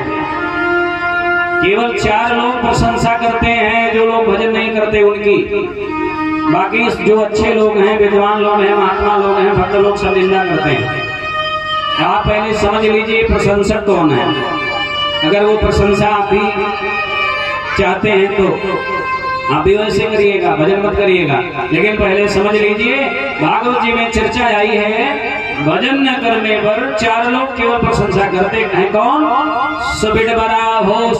केवल 4 लोग प्रशंसा करते हैं, जो लोग भजन नहीं करते उनकी, बाकी जो अच्छे लोग हैं, विद्वान लोग हैं, महात्मा लोग हैं, भक्त लोग सब निंदा करते हैं। आप पहले समझ लीजिए प्रशंसक कौन है। अगर वो प्रशंसा आप भी चाहते हैं तो आप भी वैसे करिएगा, भजन मत करिएगा। लेकिन पहले समझ लीजिए, भागवत जी में चर्चा आई है, भजन न करने पर 4 लोग केवल प्रशंसा करते हैं। कौन? सुबिड बरा हो